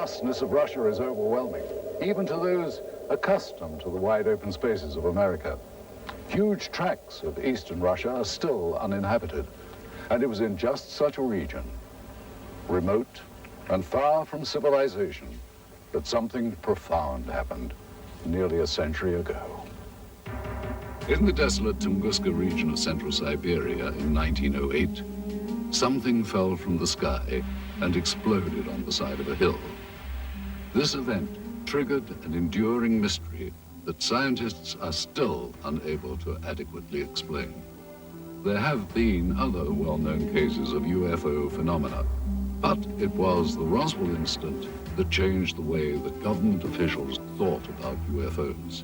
vastness of Russia is overwhelming, even to those accustomed to the wide open spaces of America. Huge tracts of eastern Russia are still uninhabited, and it was in just such a region, remote and far from civilization, that something profound happened nearly a century ago. In the desolate Tunguska region of central Siberia in 1908, something fell from the sky and exploded on the side of a hill. This event triggered an enduring mystery that scientists are still unable to adequately explain. There have been other well-known cases of UFO phenomena, but it was the Roswell incident that changed the way that government officials thought about UFOs.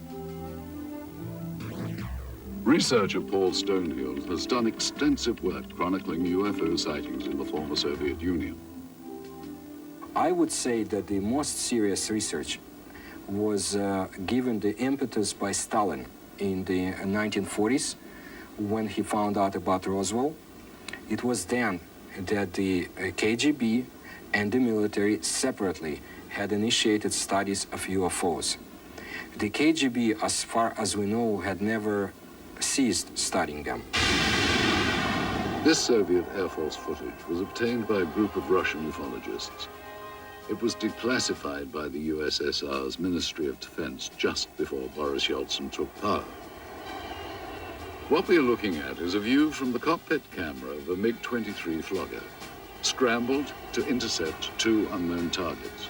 Researcher Paul Stonehill has done extensive work chronicling UFO sightings in the former Soviet Union. I would say that the most serious research was given the impetus by Stalin in the 1940s when he found out about Roswell. It was then that the KGB and the military separately had initiated studies of UFOs. The KGB, as far as we know, had never ceased studying them. This Soviet Air Force footage was obtained by a group of Russian ufologists. It was declassified by the USSR's Ministry of Defense just before Boris Yeltsin took power. What we are looking at is a view from the cockpit camera of a MiG-23 Flogger, scrambled to intercept two unknown targets.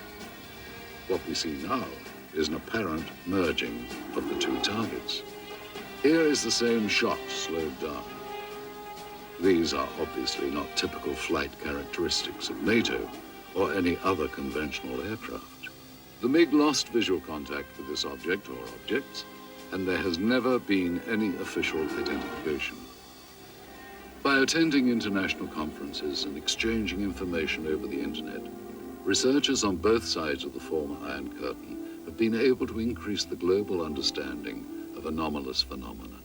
What we see now is an apparent merging of the two targets. Here is the same shot slowed down. These are obviously not typical flight characteristics of NATO or any other conventional aircraft. The MiG lost visual contact with this object or objects, and there has never been any official identification. By attending international conferences and exchanging information over the internet, researchers on both sides of the former Iron Curtain have been able to increase the global understanding of anomalous phenomena.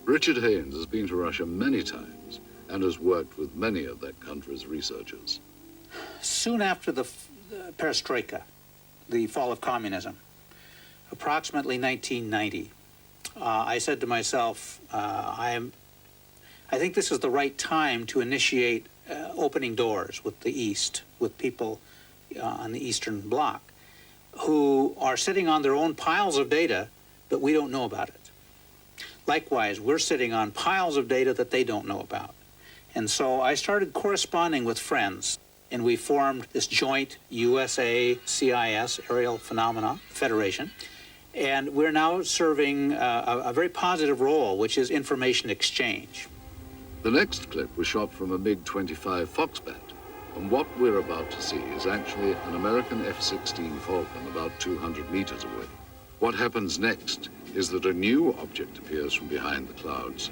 Richard Haynes has been to Russia many times and has worked with many of that country's researchers. Soon after the perestroika, the fall of communism, approximately 1990, I said to myself, I think this is the right time to initiate opening doors with the East, with people on the Eastern Bloc who are sitting on their own piles of data, but we don't know about it. Likewise, we're sitting on piles of data that they don't know about. And so I started corresponding with friends, and we formed this joint USA-CIS Aerial Phenomena Federation. And we're now serving a very positive role, which is information exchange. The next clip was shot from a MiG-25 Foxbat, and what we're about to see is actually an American F-16 Falcon about 200 meters away. What happens next is that a new object appears from behind the clouds.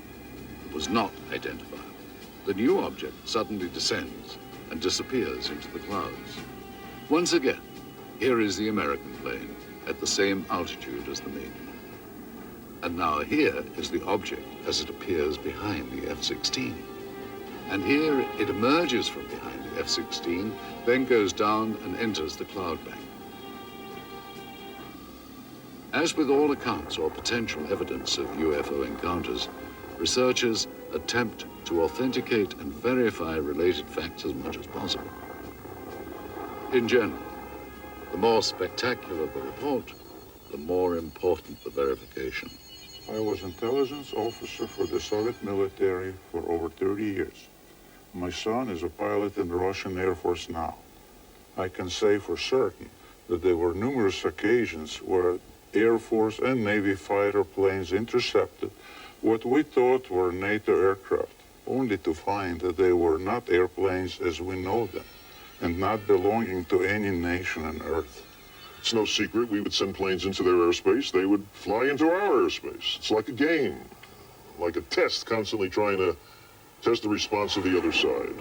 It was not identified. The new object suddenly descends and disappears into the clouds. Once again, here is the American plane at the same altitude as the MiG. And now here is the object as it appears behind the F-16. And here it emerges from behind the F-16, then goes down and enters the cloud bank. As with all accounts or potential evidence of UFO encounters, researchers attempt to authenticate and verify related facts as much as possible. In general, the more spectacular the report, the more important the verification. I was intelligence officer for the Soviet military for over 30 years. My son is a pilot in the Russian Air Force now. I can say for certain that there were numerous occasions where Air Force and Navy fighter planes intercepted what we thought were NATO aircraft, only to find that they were not airplanes as we know them, and not belonging to any nation on Earth. It's no secret we would send planes into their airspace. They would fly into our airspace. It's like a game, like a test, constantly trying to test the response of the other side.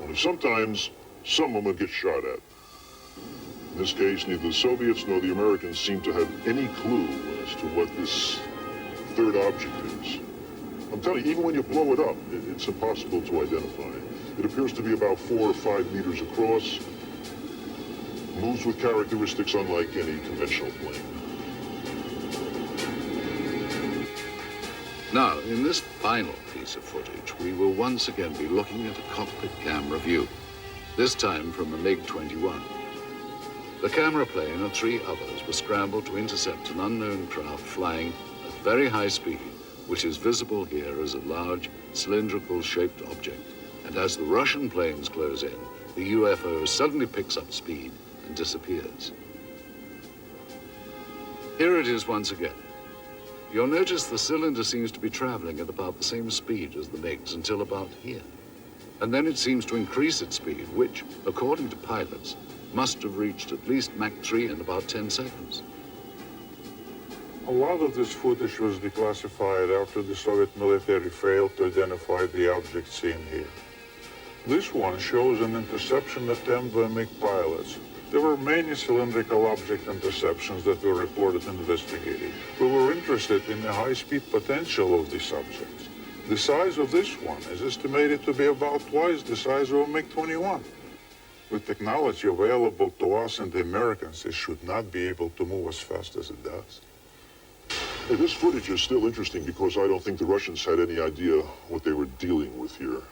Only sometimes someone would get shot at. In this case, neither the Soviets nor the Americans seem to have any clue as to what this third object is. I'm telling you, even when you blow it up, it's impossible to identify. It appears to be about 4 or 5 meters across, moves with characteristics unlike any conventional plane. Now, in this final piece of footage, we will once again be looking at a cockpit camera view, this time from a MiG-21. The camera plane and 3 others were scrambled to intercept an unknown craft flying at very high speed, which is visible here as a large, cylindrical-shaped object. And as the Russian planes close in, the UFO suddenly picks up speed and disappears. Here it is once again. You'll notice the cylinder seems to be traveling at about the same speed as the MiGs until about here. And then it seems to increase its speed, which, according to pilots, must have reached at least Mach 3 in about 10 seconds. A lot of this footage was declassified after the Soviet military failed to identify the object seen here. This one shows an interception attempt by MiG pilots. There were many cylindrical object interceptions that were reported and investigated. We were interested in the high-speed potential of these objects. The size of this one is estimated to be about twice the size of a MiG-21. With technology available to us and the Americans, it should not be able to move as fast as it does. Hey, this footage is still interesting because I don't think the Russians had any idea what they were dealing with here.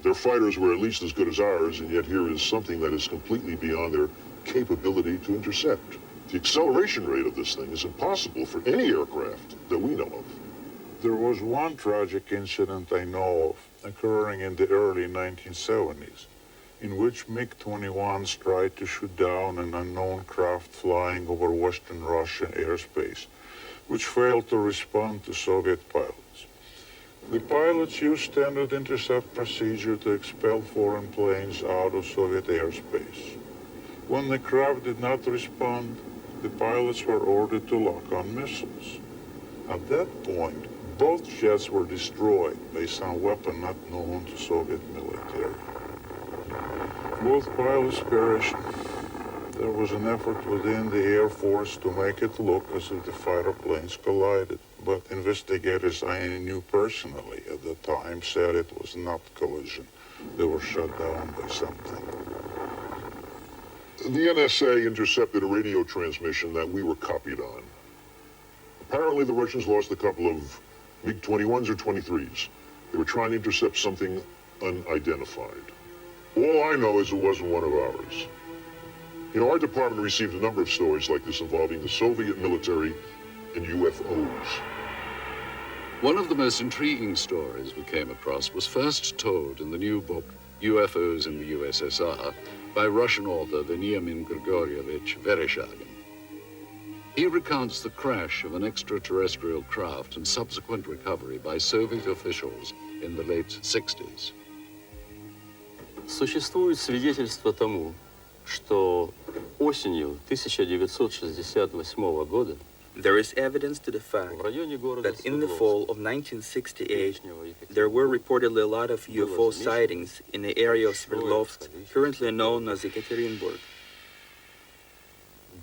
Their fighters were at least as good as ours, and yet here is something that is completely beyond their capability to intercept. The acceleration rate of this thing is impossible for any aircraft that we know of. There was one tragic incident I know of occurring in the early 1970s, in which MiG-21s tried to shoot down an unknown craft flying over Western Russian airspace, which failed to respond to Soviet pilots. The pilots used standard intercept procedure to expel foreign planes out of Soviet airspace. When the craft did not respond, the pilots were ordered to lock on missiles. At that point, both jets were destroyed by some weapon not known to Soviet military. Both pilots perished. There was an effort within the Air Force to make it look as if the fighter planes collided, but investigators I knew personally at the time said it was not collision. They were shot down by something. The NSA intercepted a radio transmission that we were copied on. Apparently, the Russians lost a couple of MiG-21s or 23s. They were trying to intercept something unidentified. All I know is it wasn't one of ours. You know, our department received a number of stories like this involving the Soviet military and UFOs. One of the most intriguing stories we came across was first told in the new book, UFOs in the USSR, by Russian author Veniamin Grigorievich Vereshchagin. He recounts the crash of an extraterrestrial craft and subsequent recovery by Soviet officials in the late 60s. Существует свидетельство тому, что осенью 1968 года There is evidence to the fact в районе города that in the fall of 1968, there were reportedly a lot of UFO sightings in the area of Sverdlovsk, currently known as Ekaterinburg.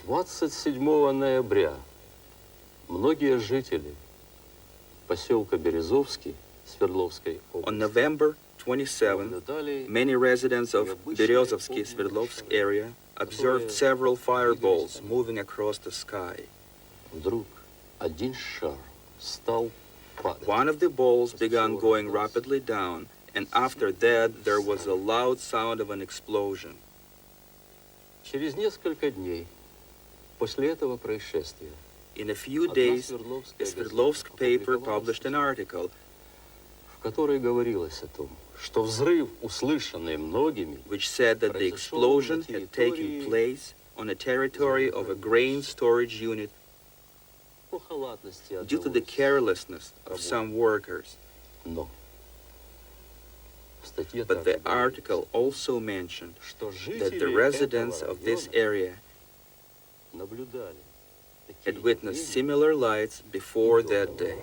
27 ноября многие жители поселка Березовский Свердловской On области November 27, many residents of Berezovsky Sverdlovsk area observed several fireballs moving across the sky. вдруг один шар стал падать. One of the balls began going rapidly down, and after that there was a loud sound of an explosion. Через несколько дней после этого происшествия In a few days, a Sverdlovsk paper published an article в которой говорилось о том, что взрыв, услышанный многими, which said that the explosion had taken place on a territory of a grain storage unit по халатности due to the carelessness of some workers. Но в статье But the также говорилось, article also mentioned что that the жители residents этого of this района area наблюдали такие had witnessed явления. similar lights before that day.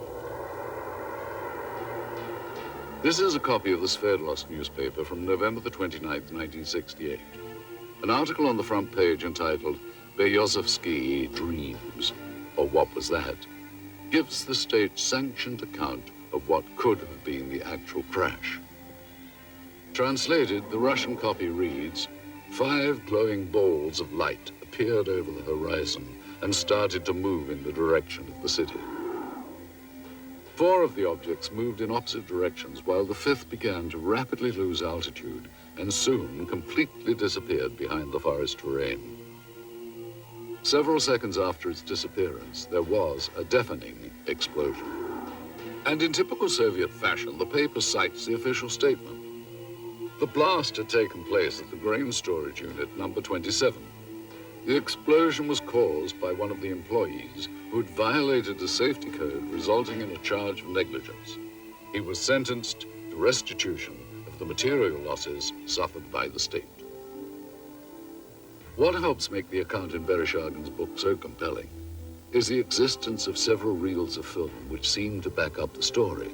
This is a copy of the Sverdlovsk newspaper from November the 29th, 1968. An article on the front page entitled Berezovsky Dreams, or What Was That?, gives the state-sanctioned account of what could have been the actual crash. Translated, the Russian copy reads, 5 glowing balls of light appeared over the horizon and started to move in the direction of the city. 4 of the objects moved in opposite directions, while the 5th began to rapidly lose altitude and soon completely disappeared behind the forest terrain. Several seconds after its disappearance, there was a deafening explosion. And in typical Soviet fashion, the paper cites the official statement. The blast had taken place at the grain storage unit number 27. The explosion was caused by one of the employees who had violated the safety code, resulting in a charge of negligence. He was sentenced to restitution of the material losses suffered by the state. What helps make the account in Vereshchagin's book so compelling is the existence of several reels of film which seem to back up the story.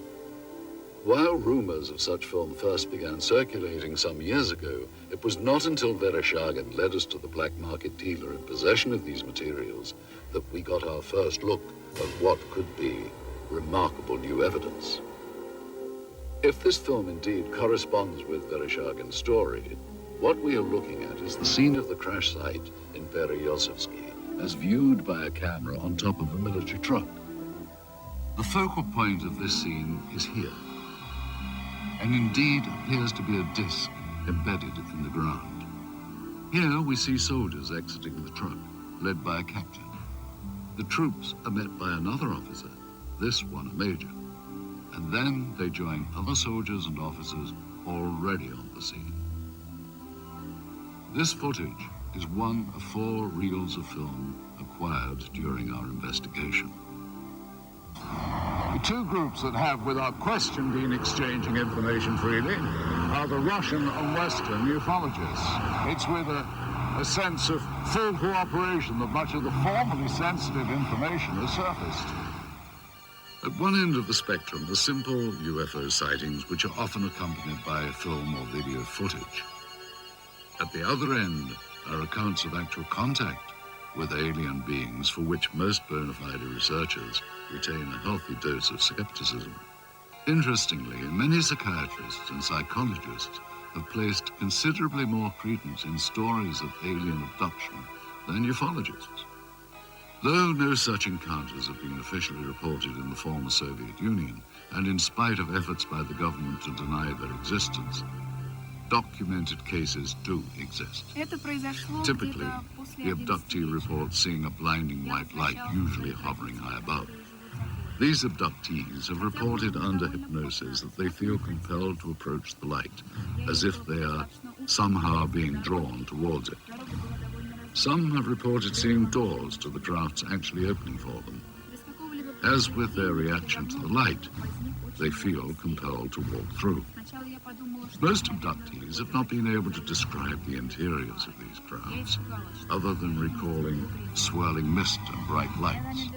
While rumors of such film first began circulating some years ago, it was not until Vereshchagin led us to the black market dealer in possession of these materials that we got our first look at what could be remarkable new evidence. If this film indeed corresponds with Vereshchagin's story, what we are looking at is the scene of the crash site in Berezovsky as viewed by a camera on top of a military truck. The focal point of this scene is here, and indeed appears to be a disc embedded in the ground. Here we see soldiers exiting the truck, led by a captain. The troops are met by another officer, this one a major, and then they join other soldiers and officers already on the scene. This footage is one of 4 reels of film acquired during our investigation. The 2 groups that have, without question, been exchanging information freely are the Russian and Western ufologists. It's with a sense of full cooperation that much of the formerly sensitive information has surfaced. At one end of the spectrum are simple UFO sightings which are often accompanied by film or video footage. At the other end are accounts of actual contact with alien beings for which most bona fide researchers retain a healthy dose of skepticism. Interestingly, many psychiatrists and psychologists have placed considerably more credence in stories of alien abduction than ufologists. Though no such encounters have been officially reported in the former Soviet Union, and in spite of efforts by the government to deny their existence, documented cases do exist. Typically, the abductee reports seeing a blinding white light, usually hovering high above. These abductees have reported under hypnosis that they feel compelled to approach the light, as if they are somehow being drawn towards it. Some have reported seeing doors to the crafts actually opening for them. As with their reaction to the light, they feel compelled to walk through. Most abductees have not been able to describe the interiors of these crafts, other than recalling swirling mist and bright lights.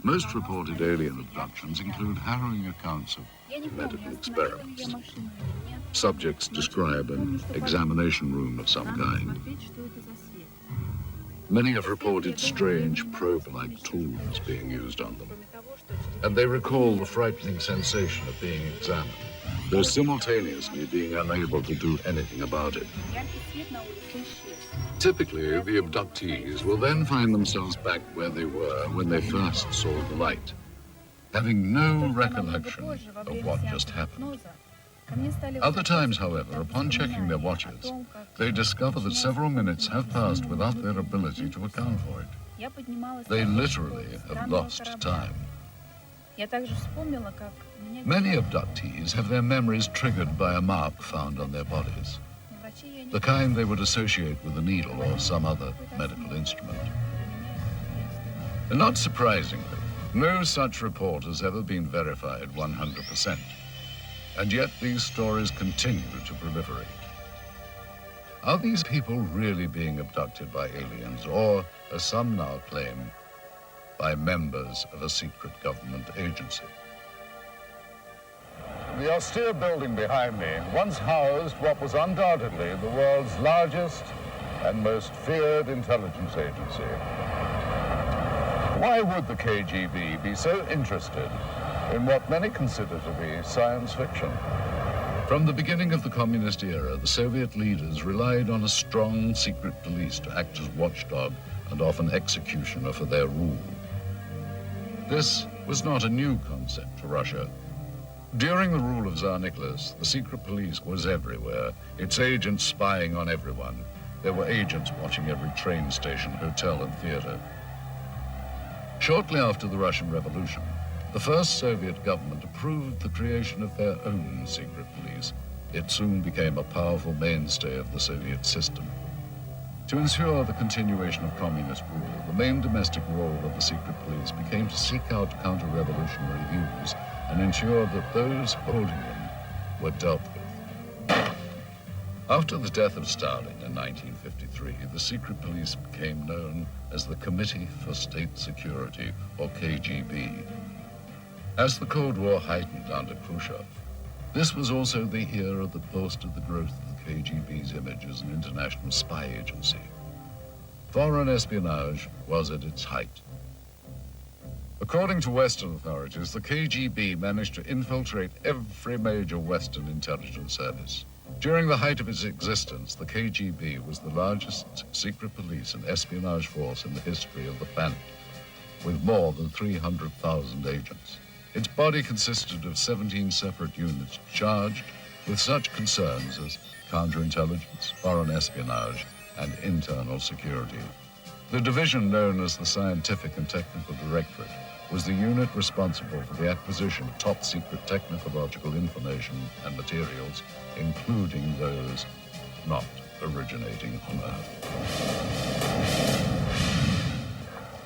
Most reported alien abductions include harrowing accounts of medical experiments. Subjects describe an examination room of some kind. Many have reported strange probe-like tools being used on them, and they recall the frightening sensation of being examined, though simultaneously being unable to do anything about it. Typically, the abductees will then find themselves back where they were when they first saw the light, having no recollection of what just happened. Other times, however, upon checking their watches, they discover that several minutes have passed without their ability to account for it. They literally have lost time. Many abductees have their memories triggered by a mark found on their bodies, the kind they would associate with a needle or some other medical instrument. And not surprisingly, no such report has ever been verified 100%. And yet these stories continue to proliferate. Are these people really being abducted by aliens, or, as some now claim, by members of a secret government agency? The austere building behind me once housed what was undoubtedly the world's largest and most feared intelligence agency. Why would the KGB be so interested in what many consider to be science fiction? From the beginning of the communist era, the Soviet leaders relied on a strong secret police to act as watchdog and often executioner for their rule. This was not a new concept to Russia. During the rule of Tsar Nicholas, the secret police was everywhere, its agents spying on everyone. There were agents watching every train station, hotel, and theater. Shortly after the Russian Revolution, the first Soviet government approved the creation of their own secret police. It soon became a powerful mainstay of the Soviet system. To ensure the continuation of communist rule, the main domestic role of the secret police became to seek out counter-revolutionary views and ensure that those holding them were dealt with. After the death of Stalin in 1953, the secret police became known as the Committee for State Security, or KGB. As the Cold War heightened under Khrushchev, this was also the era that boasted the growth of the KGB's image as an international spy agency. Foreign espionage was at its height. According to Western authorities, the KGB managed to infiltrate every major Western intelligence service. During the height of its existence, the KGB was the largest secret police and espionage force in the history of the planet, with more than 300,000 agents. Its body consisted of 17 separate units charged with such concerns as counterintelligence, foreign espionage, and internal security. The division known as the Scientific and Technical Directorate was the unit responsible for the acquisition of top-secret technological information and materials, including those not originating on Earth.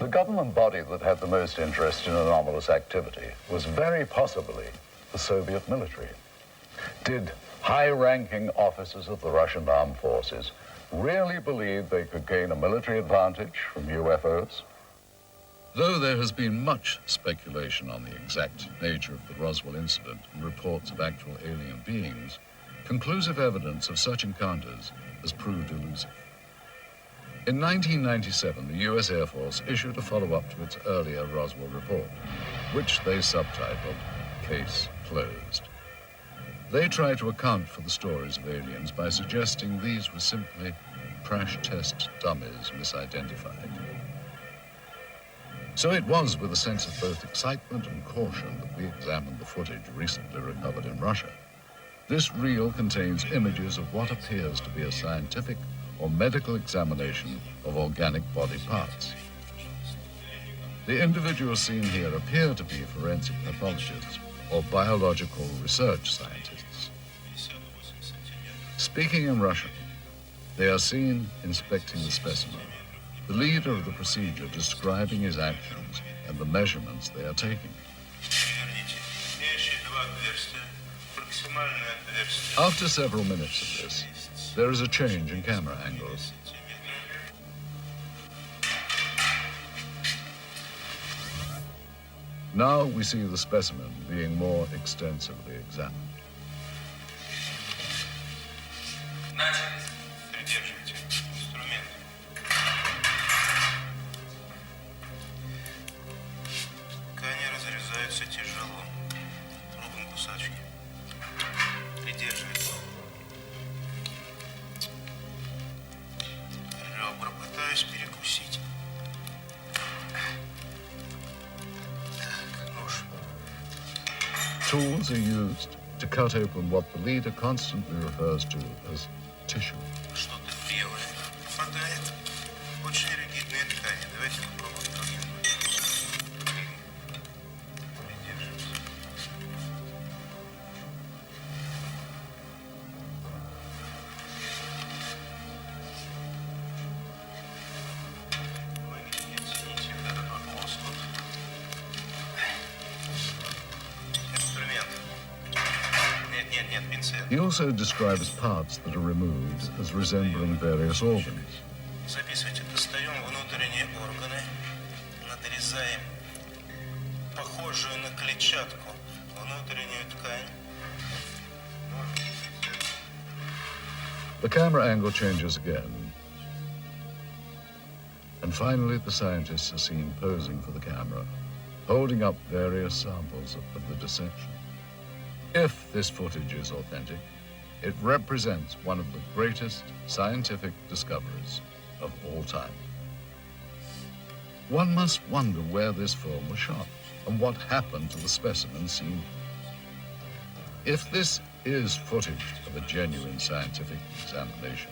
The government body that had the most interest in anomalous activity was very possibly the Soviet military. Did high-ranking officers of the Russian armed forces really believe they could gain a military advantage from UFOs? Though there has been much speculation on the exact nature of the Roswell incident and reports of actual alien beings, conclusive evidence of such encounters has proved elusive. In 1997, the U.S. Air Force issued a follow-up to its earlier Roswell report, which they subtitled Case Closed. They try to account for the stories of aliens by suggesting these were simply crash test dummies misidentified. So it was with a sense of both excitement and caution that we examined the footage recently recovered in Russia. This reel contains images of what appears to be a scientific or medical examination of organic body parts. The individuals seen here appear to be forensic pathologists or biological research scientists. Speaking in Russian, they are seen inspecting the specimen, the leader of the procedure describing his actions and the measurements they are taking. After several minutes of this, there is a change in camera angles. Now we see the specimen being more extensively examined. Tools are used to cut open what the leader constantly refers to as tissue. He also describes parts that are removed as resembling various organs. Записывайте, достаем внутренние органы, надрезаем похожую на клетчатку внутреннюю ткань. The camera angle changes again. And finally, the scientists are seen posing for the camera, holding up various samples of the dissection. If this footage is authentic, it represents one of the greatest scientific discoveries of all time. One must wonder where this film was shot and what happened to the specimens seen. If this is footage of a genuine scientific examination,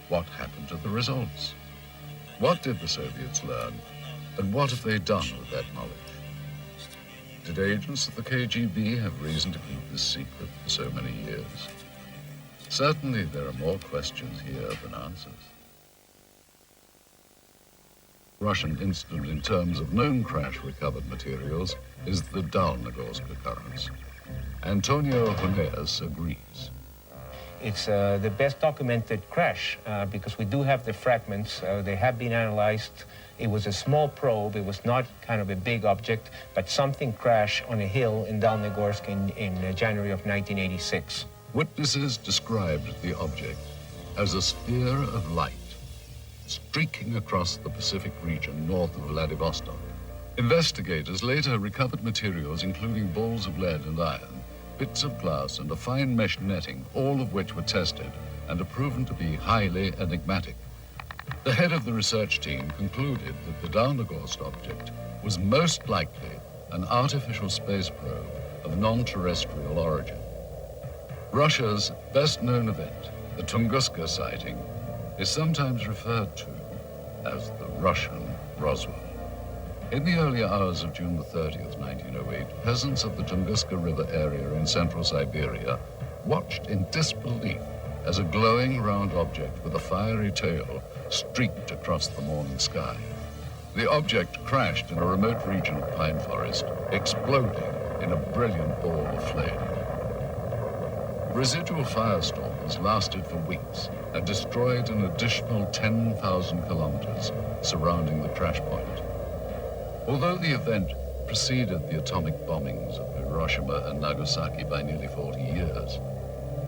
what happened to the results? What did the Soviets learn, and what have they done with that knowledge? Did agents of the KGB have reason to keep this secret for so many years? Certainly there are more questions here than answers. Russian incident in terms of known crash recovered materials is the Dalnogorsk occurrence. Antonio Huneas agrees. It's the best documented crash because we do have the fragments. They have been analyzed. It was a small probe. It was not kind of a big object, but something crashed on a hill in Dalnogorsk in January of 1986. Witnesses described the object as a sphere of light streaking across the Pacific region north of Vladivostok. Investigators later recovered materials including balls of lead and iron, bits of glass and a fine mesh netting, all of which were tested and are proven to be highly enigmatic. The head of the research team concluded that the Dalnogorsk object was most likely an artificial space probe of non-terrestrial origin. Russia's best-known event, the Tunguska sighting, is sometimes referred to as the Russian Roswell. In the early hours of June the 30th, 1908, peasants of the Tunguska River area in central Siberia watched in disbelief as a glowing round object with a fiery tail streaked across the morning sky. The object crashed in a remote region of pine forest, exploding in a brilliant ball of flame. Residual firestorms lasted for weeks and destroyed an additional 10,000 kilometers surrounding the crash point. Although the event preceded the atomic bombings of Hiroshima and Nagasaki by nearly 40 years,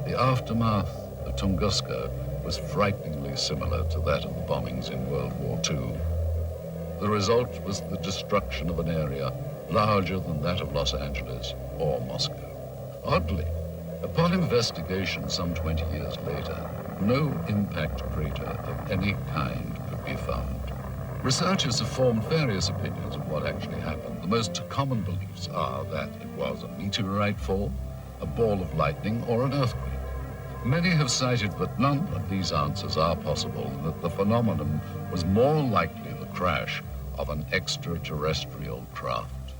the aftermath of Tunguska was frighteningly similar to that of the bombings in World War II. The result was the destruction of an area larger than that of Los Angeles or Moscow. Oddly, upon investigation some 20 years later, no impact crater of any kind could be found. Researchers have formed various opinions of what actually happened. The most common beliefs are that it was a meteorite fall, a ball of lightning, or an earthquake. Many have cited that none of these answers are possible, and that the phenomenon was more likely the crash of an extraterrestrial craft.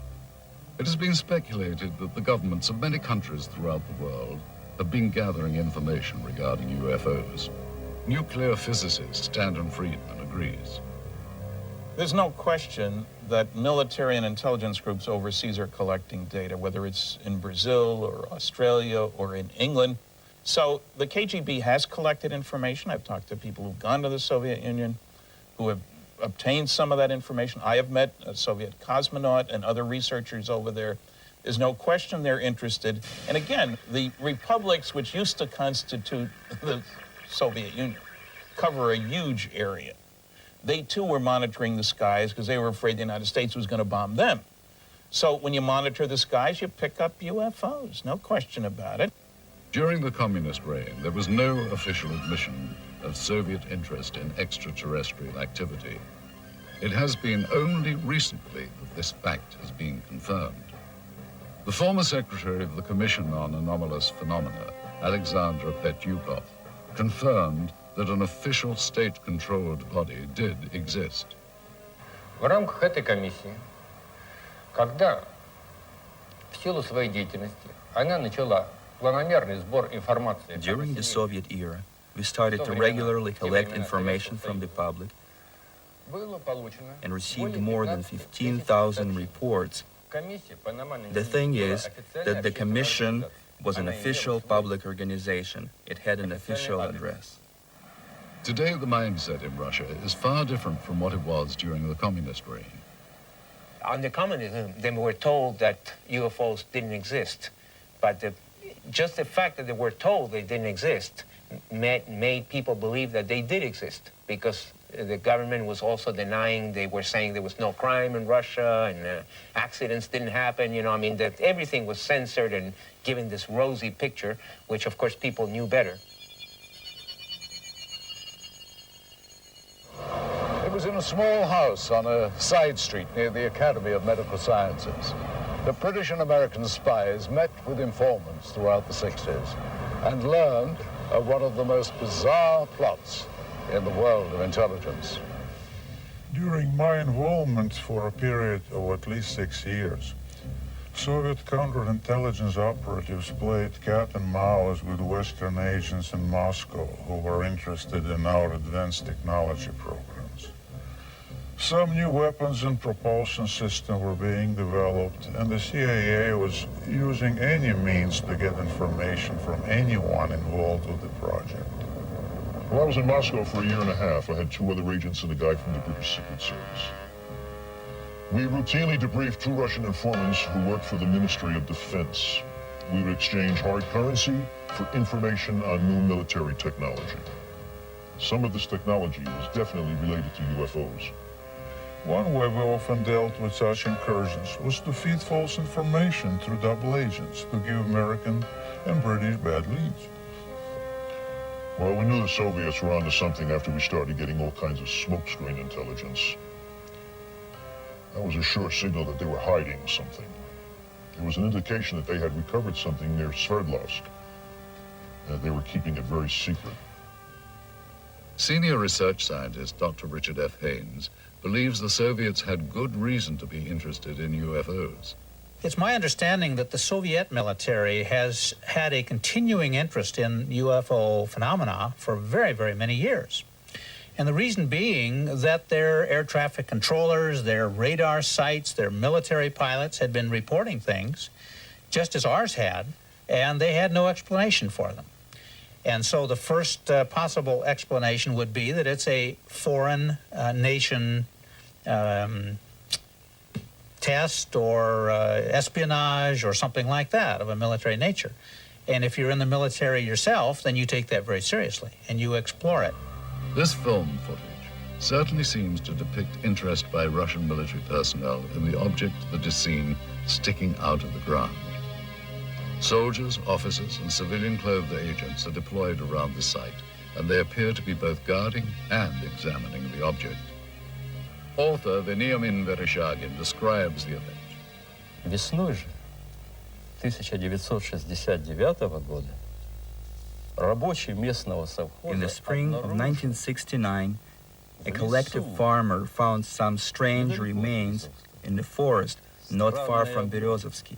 It has been speculated that the governments of many countries throughout the world have been gathering information regarding UFOs. Nuclear physicist Stanton Friedman agrees. There's no question that military and intelligence groups overseas are collecting data, whether it's in Brazil or Australia or in England. So the KGB has collected information. I've talked to people who've gone to the Soviet Union, who have obtained some of that information. I have met a Soviet cosmonaut and other researchers over there. There's no question they're interested. And again, the republics which used to constitute the Soviet Union cover a huge area. They too were monitoring the skies because they were afraid the United States was going to bomb them. So when you monitor the skies, you pick up UFOs, no question about it. During the communist reign, there was no official admission of Soviet interest in extraterrestrial activity. It has been only recently that this fact has been confirmed. The former secretary of the Commission on Anomalous Phenomena, Alexander Petyukov, confirmed that an official state-controlled body did exist. В рамках этой комиссии, когда в силу своей деятельности она начала планомерный сбор информации. During the Soviet era, we started to regularly collect information from the public and received more than 15,000 reports. The thing is that the commission was an official public organization. It had an official address. Today, the mindset in Russia is far different from what it was during the communist reign. Under communism, they were told that UFOs didn't exist, but just the fact that they were told they didn't exist made people believe that they did exist, because The government was also denying. They were saying there was no crime in Russia and accidents didn't happen. You know, I mean, that everything was censored and giving this rosy picture, which of course people knew better. It was in a small house on a side street near the Academy of Medical Sciences. The British and American spies met with informants throughout the 60s and learned of one of the most bizarre plots in the world of intelligence. During my involvement for a period of at least 6 years, Soviet counterintelligence operatives played cat and mouse with Western agents in Moscow who were interested in our advanced technology programs. Some new weapons and propulsion systems were being developed, and the CIA was using any means to get information from anyone involved with the project. While I was in Moscow for a year and a half, I had 2 other agents and a guy from the British Secret Service. We routinely debriefed 2 Russian informants who worked for the Ministry of Defense. We would exchange hard currency for information on new military technology. Some of this technology was definitely related to UFOs. One way we often dealt with such incursions was to feed false information through double agents to give American and British bad leads. Well, we knew the Soviets were onto something after we started getting all kinds of smokescreen intelligence. That was a sure signal that they were hiding something. It was an indication that they had recovered something near Sverdlovsk. They were keeping it very secret. Senior research scientist Dr. Richard F. Haynes believes the Soviets had good reason to be interested in UFOs. It's my understanding that the Soviet military has had a continuing interest in UFO phenomena for very, very many years. And the reason being that their air traffic controllers, their radar sites, their military pilots had been reporting things just as ours had, and they had no explanation for them. And so the first possible explanation would be that it's a foreign nation test or espionage or something like that of a military nature. And if you're in the military yourself, then you take that very seriously and you explore it. This film footage certainly seems to depict interest by Russian military personnel in the object that is seen sticking out of the ground. Soldiers, officers, and civilian-clothed agents are deployed around the site, and they appear to be both guarding and examining the object. Author Veniamin Vereshchagin describes the event. Весной же 1969 года рабочий местного совхоза In the spring of 1969, a collective farmer found some strange remains in the forest not far from Berezovsky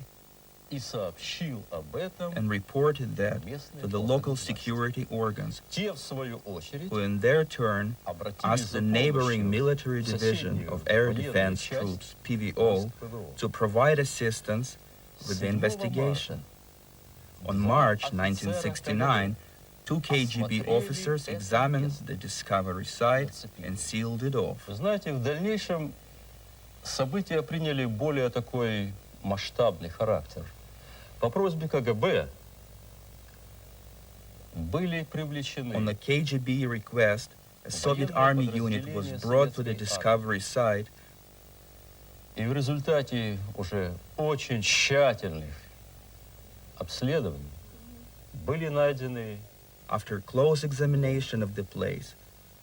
и сообщил об этом. and reported that to the local security organs, Те, в свою очередь, who in their turn asked the neighboring military division of air defense troops, PVO, to provide assistance with the investigation. On March 1969, 2 KGB officers examined the discovery site and sealed it off. Вы знаете, в дальнейшем события приняли более такой масштабный характер. По просьбе КГБ были привлечены. On the KGB request, a Soviet army unit was brought to the discovery site, И в результате уже очень тщательных обследований были найдены. After close examination of the place,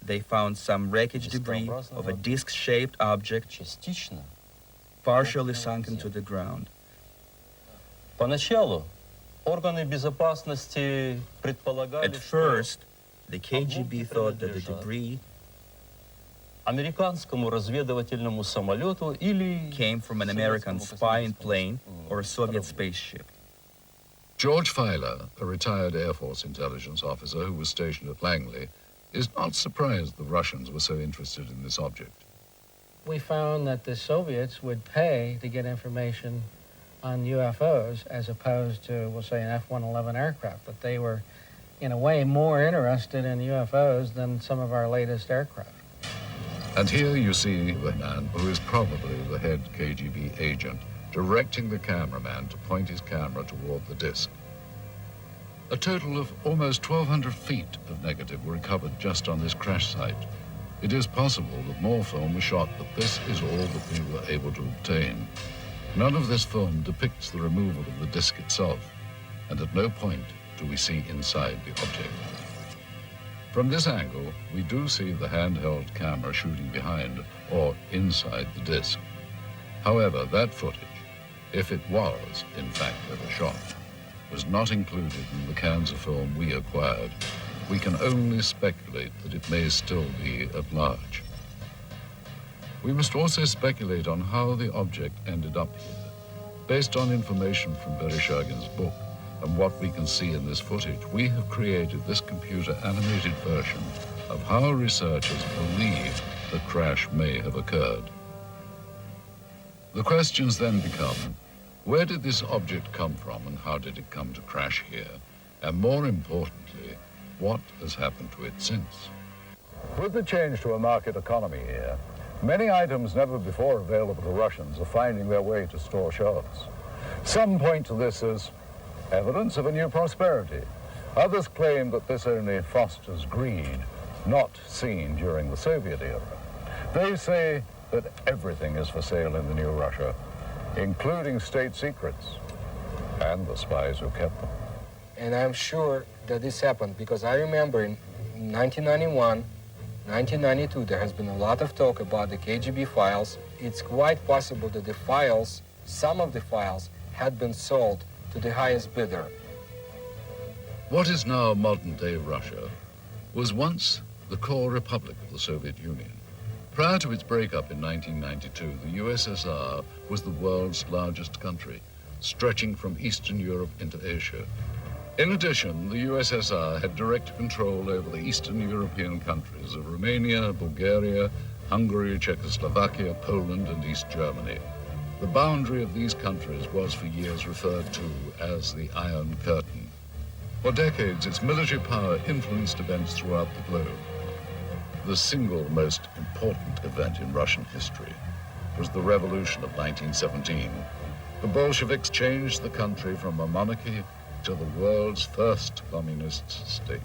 they found some wreckage debris of a disc-shaped object частично. partially sunk into the ground. Поначалу органы безопасности предполагали, At first, the KGB thought that the debris американскому разведывательному самолету или came from an American spying plane or a Soviet spaceship. George Filer, a retired Air Force intelligence officer who was stationed at Langley, is not surprised the Russians were so interested in this object. We found that the Soviets would pay to get information on UFOs as opposed to, we'll say, an F-111 aircraft, that they were, in a way, more interested in UFOs than some of our latest aircraft. And here you see the man who is probably the head KGB agent directing the cameraman to point his camera toward the disc. A total of almost 1,200 feet of negative were recovered just on this crash site. It is possible that more film was shot, but this is all that we were able to obtain. None of this film depicts the removal of the disc itself, and at no point do we see inside the object. From this angle, we do see the handheld camera shooting behind or inside the disc. However, that footage, if it was in fact ever shot, was not included in the cans of film we acquired. We can only speculate that it may still be at large. We must also speculate on how the object ended up here. Based on information from Vereshchagin's book and what we can see in this footage, we have created this computer-animated version of how researchers believe the crash may have occurred. The questions then become, where did this object come from and how did it come to crash here? And more importantly, what has happened to it since? With the change to a market economy here, many items never before available to Russians are finding their way to store shelves. Some point to this as evidence of a new prosperity. Others claim that this only fosters greed, not seen during the Soviet era. They say that everything is for sale in the new Russia, including state secrets and the spies who kept them. And I'm sure that this happened because I remember in 1991, 1992, there has been a lot of talk about the KGB files. It's quite possible that the files, some of the files, had been sold to the highest bidder. What is now modern-day Russia was once the core republic of the Soviet Union. Prior to its breakup in 1992, the USSR was the world's largest country, stretching from Eastern Europe into Asia. In addition, the USSR had direct control over the Eastern European countries of Romania, Bulgaria, Hungary, Czechoslovakia, Poland, and East Germany. The boundary of these countries was for years referred to as the Iron Curtain. For decades, its military power influenced events throughout the globe. The single most important event in Russian history was the Revolution of 1917. The Bolsheviks changed the country from a monarchy to the world's first communist state.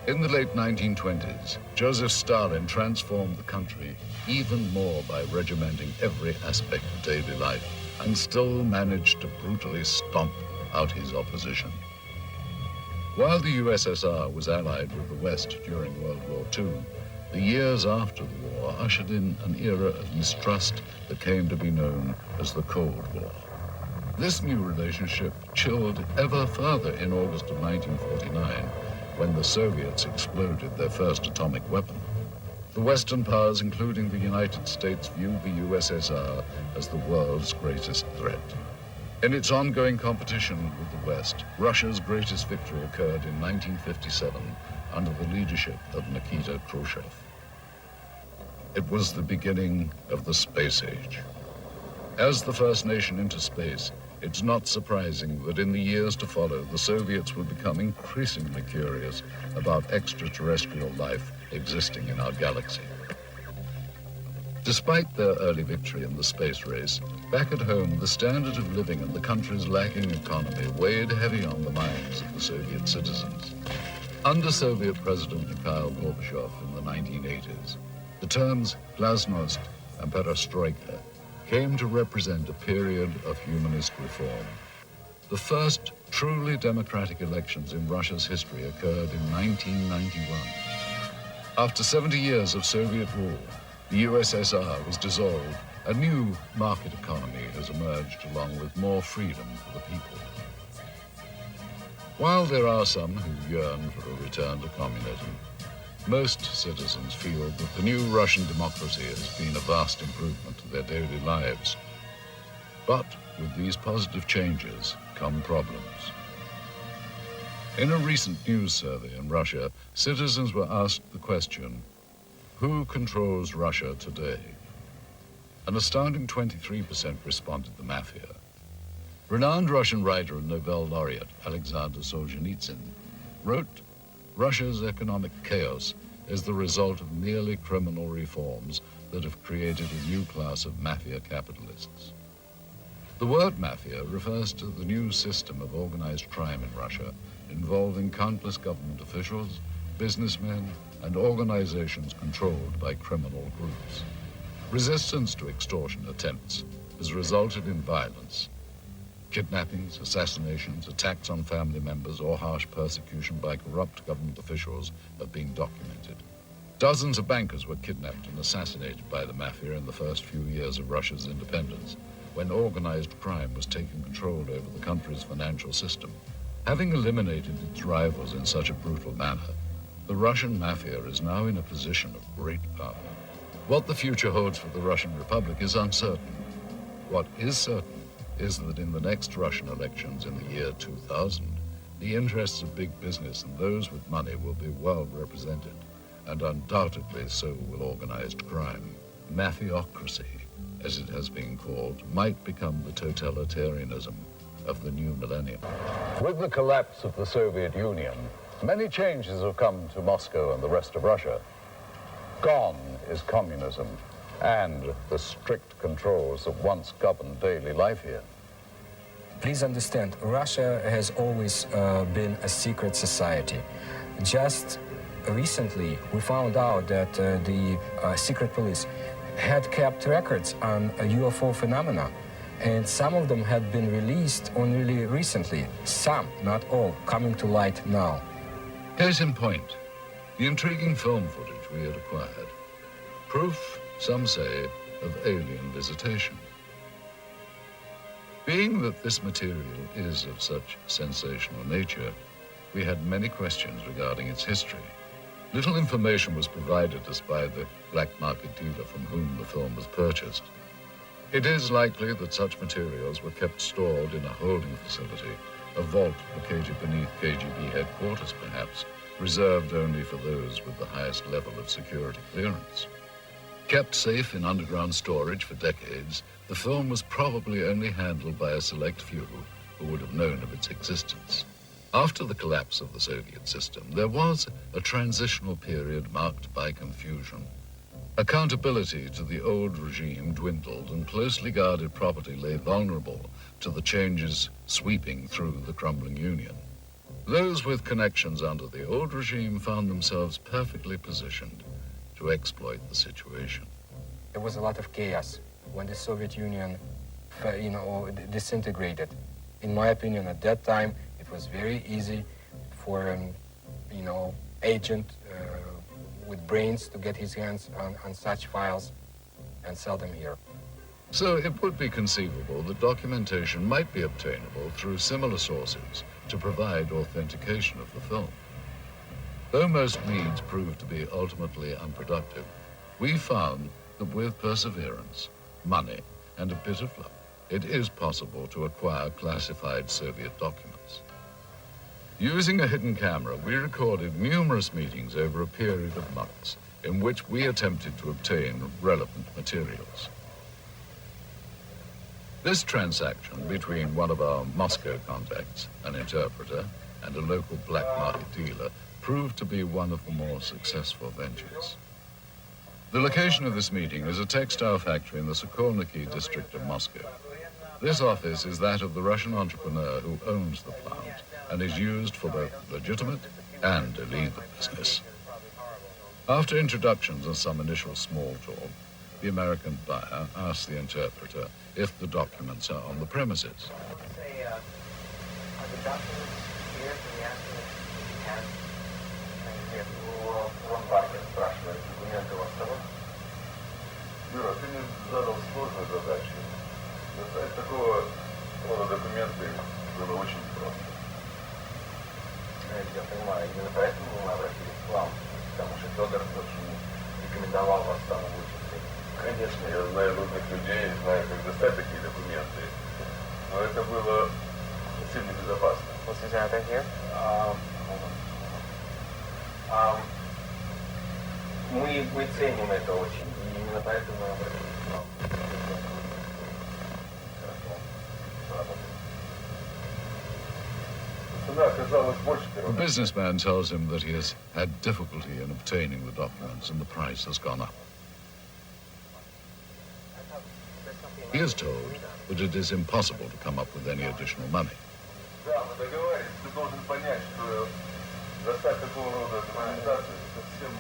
In the late 1920s, Joseph Stalin transformed the country even more by regimenting every aspect of daily life and still managed to brutally stomp out his opposition. While the USSR was allied with the West during World War II, the years after the war ushered in an era of mistrust that came to be known as the Cold War. This new relationship chilled ever further in August of 1949, when the Soviets exploded their first atomic weapon. The Western powers, including the United States, viewed the USSR as the world's greatest threat. In its ongoing competition with the West, Russia's greatest victory occurred in 1957 under the leadership of Nikita Khrushchev. It was the beginning of the space age. As the first nation into space, it's not surprising that in the years to follow, the Soviets would become increasingly curious about extraterrestrial life existing in our galaxy. Despite their early victory in the space race, back at home, the standard of living and the country's lagging economy weighed heavy on the minds of the Soviet citizens. Under Soviet President Mikhail Gorbachev in the 1980s, the terms glasnost and perestroika came to represent a period of humanist reform. The first truly democratic elections in Russia's history occurred in 1991. After 70 years of Soviet rule, the USSR was dissolved. A new market economy has emerged along with more freedom for the people. While there are some who yearn for a return to communism, most citizens feel that the new Russian democracy has been a vast improvement to their daily lives. But with these positive changes come problems. In a recent news survey in Russia, citizens were asked the question, who controls Russia today? An astounding 23% responded the mafia. Renowned Russian writer and Nobel laureate Alexander Solzhenitsyn wrote, Russia's economic chaos is the result of merely criminal reforms that have created a new class of mafia capitalists. The word mafia refers to the new system of organized crime in Russia, involving countless government officials, businessmen, and organizations controlled by criminal groups. Resistance to extortion attempts has resulted in violence. Kidnappings, assassinations, attacks on family members, or harsh persecution by corrupt government officials have been documented. Dozens of bankers were kidnapped and assassinated by the mafia in the first few years of Russia's independence, when organized crime was taking control over the country's financial system. Having eliminated its rivals in such a brutal manner, the Russian mafia is now in a position of great power. What the future holds for the Russian Republic is uncertain. What is certain is that in the next Russian elections in the year 2000, the interests of big business and those with money will be well represented, and undoubtedly so will organized crime. Mafiocracy, as it has been called, might become the totalitarianism of the new millennium. With the collapse of the Soviet Union, many changes have come to Moscow and the rest of Russia. Gone is communism and the strict controls that once governed daily life here. Please understand, Russia has always been a secret society. Just recently, we found out that the secret police had kept records on UFO phenomena, and some of them had been released only recently. Some, not all, coming to light now. Case in point, the intriguing film footage we had acquired. Proof, some say, of alien visitation. Being that this material is of such sensational nature, we had many questions regarding its history. Little information was provided us by the black market dealer from whom the film was purchased. It is likely that such materials were kept stored in a holding facility, a vault beneath KGB headquarters perhaps, reserved only for those with the highest level of security clearance. Kept safe in underground storage for decades, the film was probably only handled by a select few who would have known of its existence. After the collapse of the Soviet system, there was a transitional period marked by confusion. Accountability to the old regime dwindled, and closely guarded property lay vulnerable to the changes sweeping through the crumbling Union. Those with connections under the old regime found themselves perfectly positioned to exploit the situation. There was a lot of chaos when the Soviet Union, disintegrated. In my opinion, at that time, it was very easy for an, agent with brains to get his hands on such files and sell them here. So it would be conceivable that documentation might be obtainable through similar sources to provide authentication of the film. Though most means proved to be ultimately unproductive, we found that with perseverance, money, and a bit of luck, it is possible to acquire classified Soviet documents. Using a hidden camera, we recorded numerous meetings over a period of months in which we attempted to obtain relevant materials. This transaction between one of our Moscow contacts, an interpreter, and a local black market dealer proved to be one of the more successful ventures. The location of this meeting is a textile factory in the Sokolniki district of Moscow. This office is that of the Russian entrepreneur who owns the plant and is used for both legitimate and illegal business. After introductions and some initial small talk, the American buyer asks the interpreter if the documents are on the premises. Are the documents here for the answer? Нет, он Баркер спрашивает, документы у вас с собой? Юра, ты мне задал сложную задачу. Достать такого рода документы было очень просто. Я понимаю, именно поэтому мы обратились к вам, потому что Федор очень рекомендовал вас там выучить. Конечно, я знаю нужных людей, знаю, как достать такие документы. Но это было сильно безопасно. Вот сейчас это here. Мы ценим это очень, и именно поэтому мы обратились к вам. The businessman tells him that he has had difficulty in obtaining the documents and the price has gone up. He is told that it is impossible to come up with any additional money. Да, мы договорились. Ты должен понять, что Доставь такого рода документацию совсем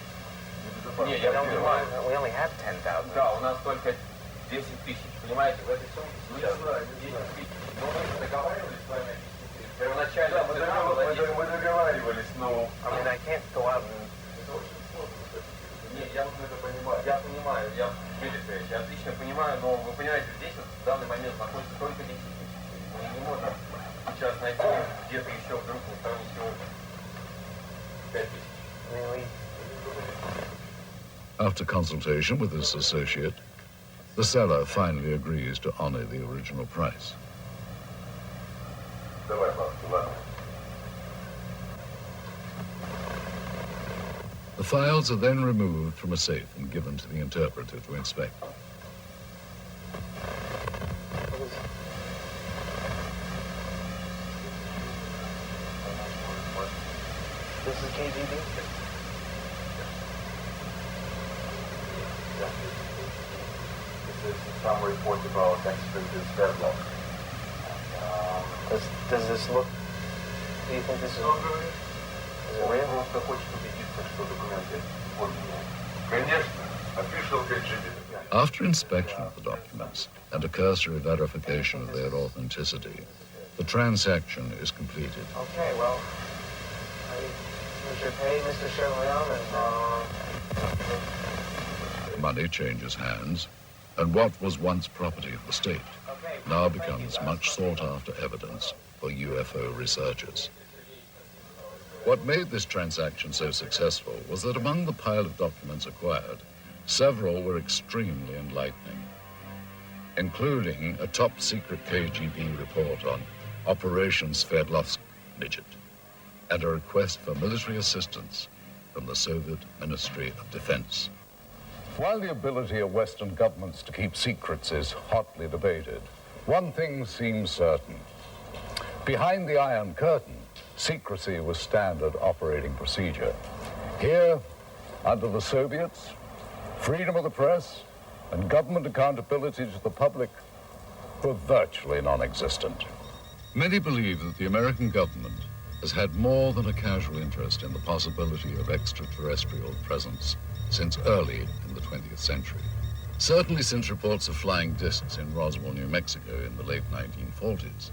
небезопасно. Не, я понимаю, we only have 10,000. Да, у нас только 10 тысяч. Понимаете, в этой сумме сейчас 10 тысяч. Но мы договаривались с вами первоначально. Да, мы договаривались, но... I mean, I can't go out and... Это очень сложно. Нет, я это понимаю. Я понимаю, я отлично понимаю, но вы понимаете, здесь вот в данный момент находится только 10 тысяч. Мы не можем сейчас найти где-то еще вдруг на стороне сегодня 5 тысяч. Really? After consultation with his associate, the seller finally agrees to honor the original price. Давай, бабки, ладно. The files are then removed from a safe and given to the interpreter to inspect. This is KGB? This is some report about extradition deadlock. Does this look... Do you think this is... Он просто хочет убедиться, что документы подлинные. Конечно, official KGB. After inspection of the documents and a cursory verification of their authenticity, the transaction is completed. Okay, well, we should pay Mr. Chevalier and... Money changes hands, and what was once property of the state now becomes much sought-after evidence for UFO researchers. What made this transaction so successful was that among the pile of documents acquired, several were extremely enlightening, including a top-secret KGB report on Operation Sverdlovsk Midget and a request for military assistance from the Soviet Ministry of Defense. While the ability of Western governments to keep secrets is hotly debated, one thing seems certain. Behind the Iron Curtain, secrecy was standard operating procedure. Here, under the Soviets, freedom of the press and government accountability to the public were virtually non-existent. Many believe that the American government has had more than a casual interest in the possibility of extraterrestrial presence since early in the 20th century. Certainly since reports of flying discs in Roswell, New Mexico in the late 1940s,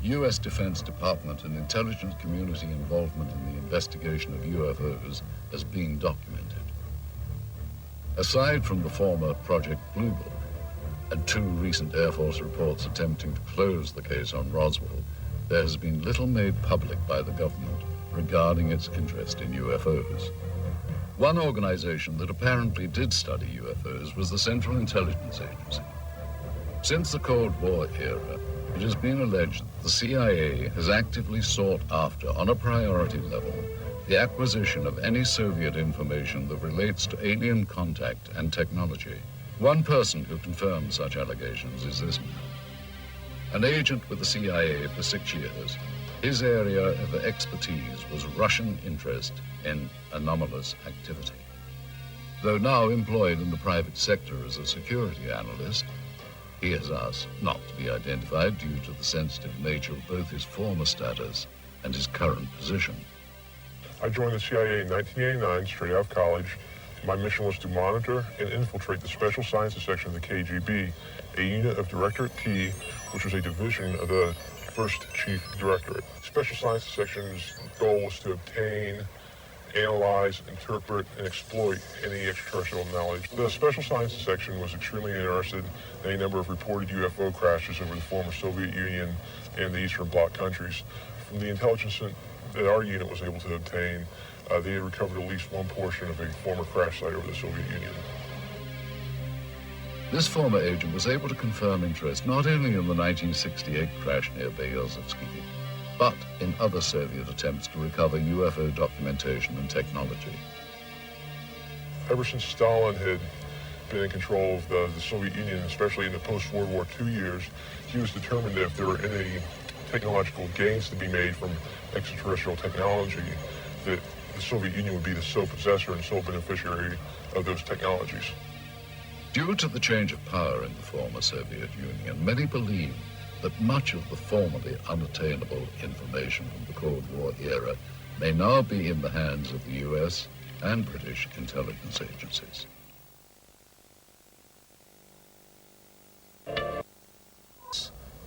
U.S. Defense Department and intelligence community involvement in the investigation of UFOs has been documented. Aside from the former Project Blue Book and 2 recent Air Force reports attempting to close the case on Roswell, there has been little made public by the government regarding its interest in UFOs. One organization that apparently did study UFOs was the Central Intelligence Agency. Since the Cold War era, it has been alleged that the CIA has actively sought after, on a priority level, the acquisition of any Soviet information that relates to alien contact and technology. One person who confirms such allegations is this man. An agent with the CIA for 6 years, his area of expertise was Russian interest in anomalous activity. Though now employed in the private sector as a security analyst, he has asked not to be identified due to the sensitive nature of both his former status and his current position. I joined the CIA in 1989, straight out of college. My mission was to monitor and infiltrate the Special Sciences Section of the KGB, a unit of Directorate T, which was a division of the First Chief Directorate. Special Sciences Section's goal was to obtain, analyze, interpret, and exploit any extraterrestrial knowledge. The Special Sciences Section was extremely interested in a number of reported UFO crashes over the former Soviet Union and the Eastern Bloc countries. From the intelligence that our unit was able to obtain, they had recovered at least one portion of a former crash site over the Soviet Union. This former agent was able to confirm interest not only in the 1968 crash near Berezovsky, but in other Soviet attempts to recover UFO documentation and technology. Ever since Stalin had been in control of the Soviet Union, especially in the post-World War II years, he was determined that if there were any technological gains to be made from extraterrestrial technology, that the Soviet Union would be the sole possessor and sole beneficiary of those technologies. Due to the change of power in the former Soviet Union, many believe that much of the formerly unattainable information from the Cold War era may now be in the hands of the US and British intelligence agencies.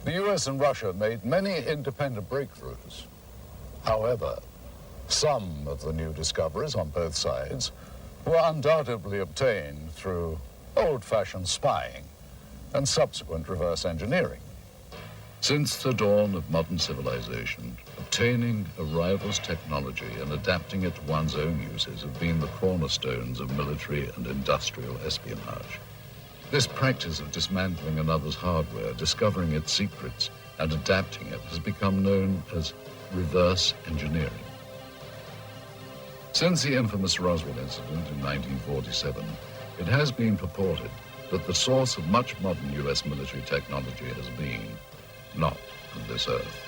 The US and Russia made many independent breakthroughs. However, some of the new discoveries on both sides were undoubtedly obtained through old-fashioned spying and subsequent reverse engineering. Since the dawn of modern civilization, obtaining a rival's technology and adapting it to one's own uses have been the cornerstones of military and industrial espionage. This practice of dismantling another's hardware, discovering its secrets, and adapting it has become known as reverse engineering. Since the infamous Roswell incident in 1947, it has been purported that the source of much modern US military technology has been not of this earth.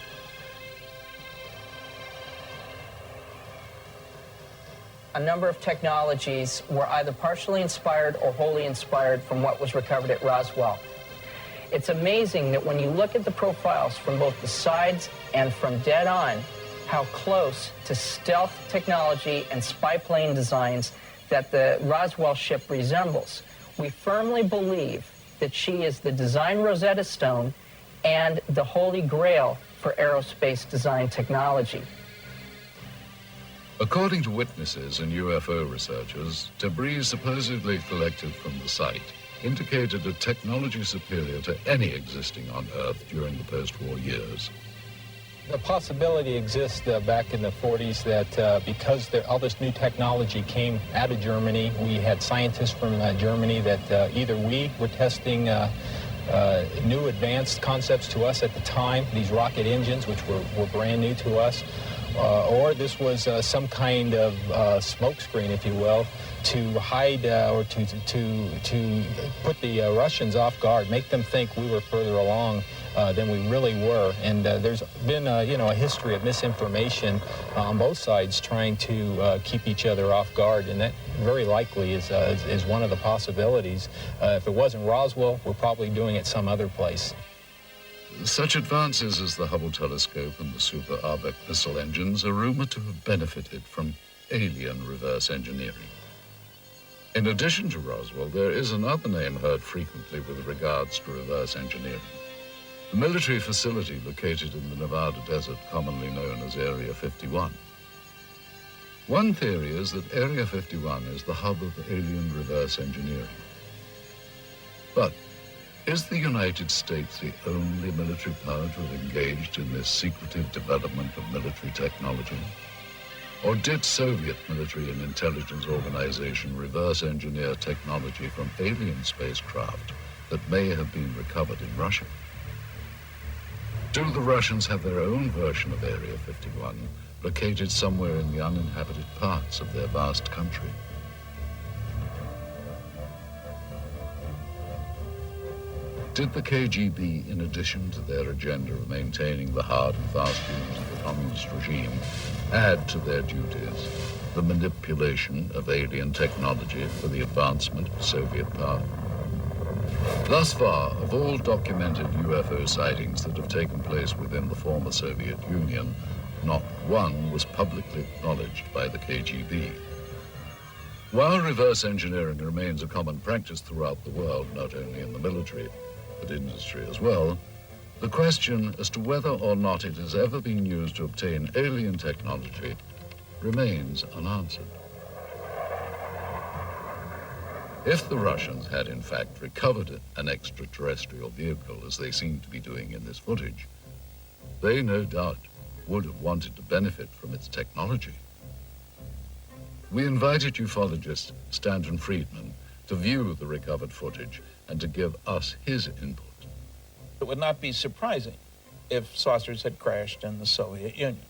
A number of technologies were either partially inspired or wholly inspired from what was recovered at Roswell. It's amazing that when you look at the profiles from both the sides and from dead on, how close to stealth technology and spy plane designs that the Roswell ship resembles. We firmly believe that she is the design Rosetta Stone and the holy grail for aerospace design technology. According to witnesses and UFO researchers, debris supposedly collected from the site indicated a technology superior to any existing on Earth during the post-war years. The possibility exists back in the 40s that because all this new technology came out of Germany, we had scientists from Germany that either we were testing new advanced concepts to us at the time, these rocket engines, which were brand new to us, or this was some kind of smokescreen, if you will, to hide or to put the Russians off guard, make them think we were further along than we really were. And there's been a history of misinformation on both sides trying to keep each other off guard, and that very likely is one of the possibilities. If it wasn't Roswell, we're probably doing it some other place. Such advances as the Hubble telescope and the Super Arbec missile engines are rumored to have benefited from alien reverse engineering. In addition to Roswell, there is another name heard frequently with regards to reverse engineering. A military facility located in the Nevada desert, commonly known as Area 51. One theory is that Area 51 is the hub of alien reverse engineering. But is the United States the only military power to have engaged in this secretive development of military technology? Or did Soviet military and intelligence organization reverse engineer technology from alien spacecraft that may have been recovered in Russia? Do the Russians have their own version of Area 51, located somewhere in the uninhabited parts of their vast country? Did the KGB, in addition to their agenda of maintaining the hard and fast rules of the communist regime, add to their duties the manipulation of alien technology for the advancement of Soviet power? Thus far, of all documented UFO sightings that have taken place within the former Soviet Union, not one was publicly acknowledged by the KGB. While reverse engineering remains a common practice throughout the world, not only in the military, but industry as well, the question as to whether or not it has ever been used to obtain alien technology remains unanswered. If the Russians had in fact recovered an extraterrestrial vehicle, as they seem to be doing in this footage, they no doubt would have wanted to benefit from its technology. We invited ufologist Stanton Friedman to view the recovered footage and to give us his input. It would not be surprising if saucers had crashed in the Soviet Union,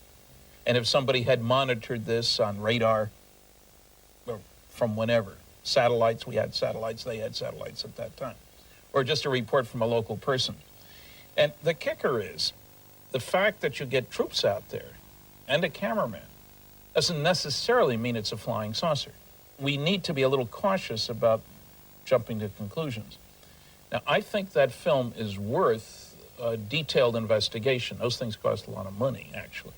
and if somebody had monitored this on radar or from whenever. Satellites, we had satellites, they had satellites at that time, or just a report from a local person. And the kicker is, the fact that you get troops out there and a cameraman doesn't necessarily mean it's a flying saucer. We need to be a little cautious about jumping to conclusions. Now, I think that film is worth a detailed investigation. Those things cost a lot of money, actually,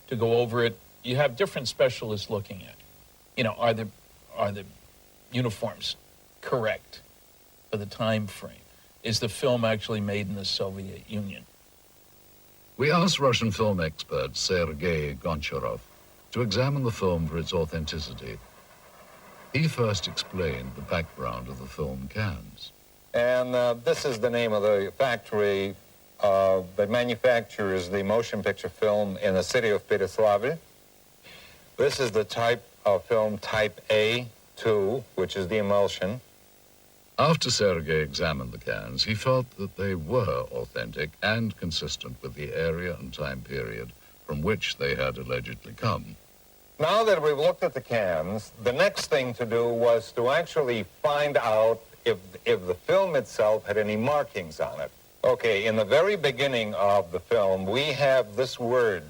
to go over it you have different specialists looking at, you know, are the uniforms correct for the time frame? Is the film actually made in the Soviet Union? We asked Russian film expert Sergei Goncharov to examine the film for its authenticity. He first explained the background of the film cans. And this is the name of the factory that manufactures the motion picture film in the city of Pereslavl. This is the type of film type A2, which is the emulsion. After Sergei examined the cans, he felt that they were authentic and consistent with the area and time period from which they had allegedly come. Now that we've looked at the cans, the next thing to do was to actually find out if the film itself had any markings on it. Okay, in the very beginning of the film, we have this word,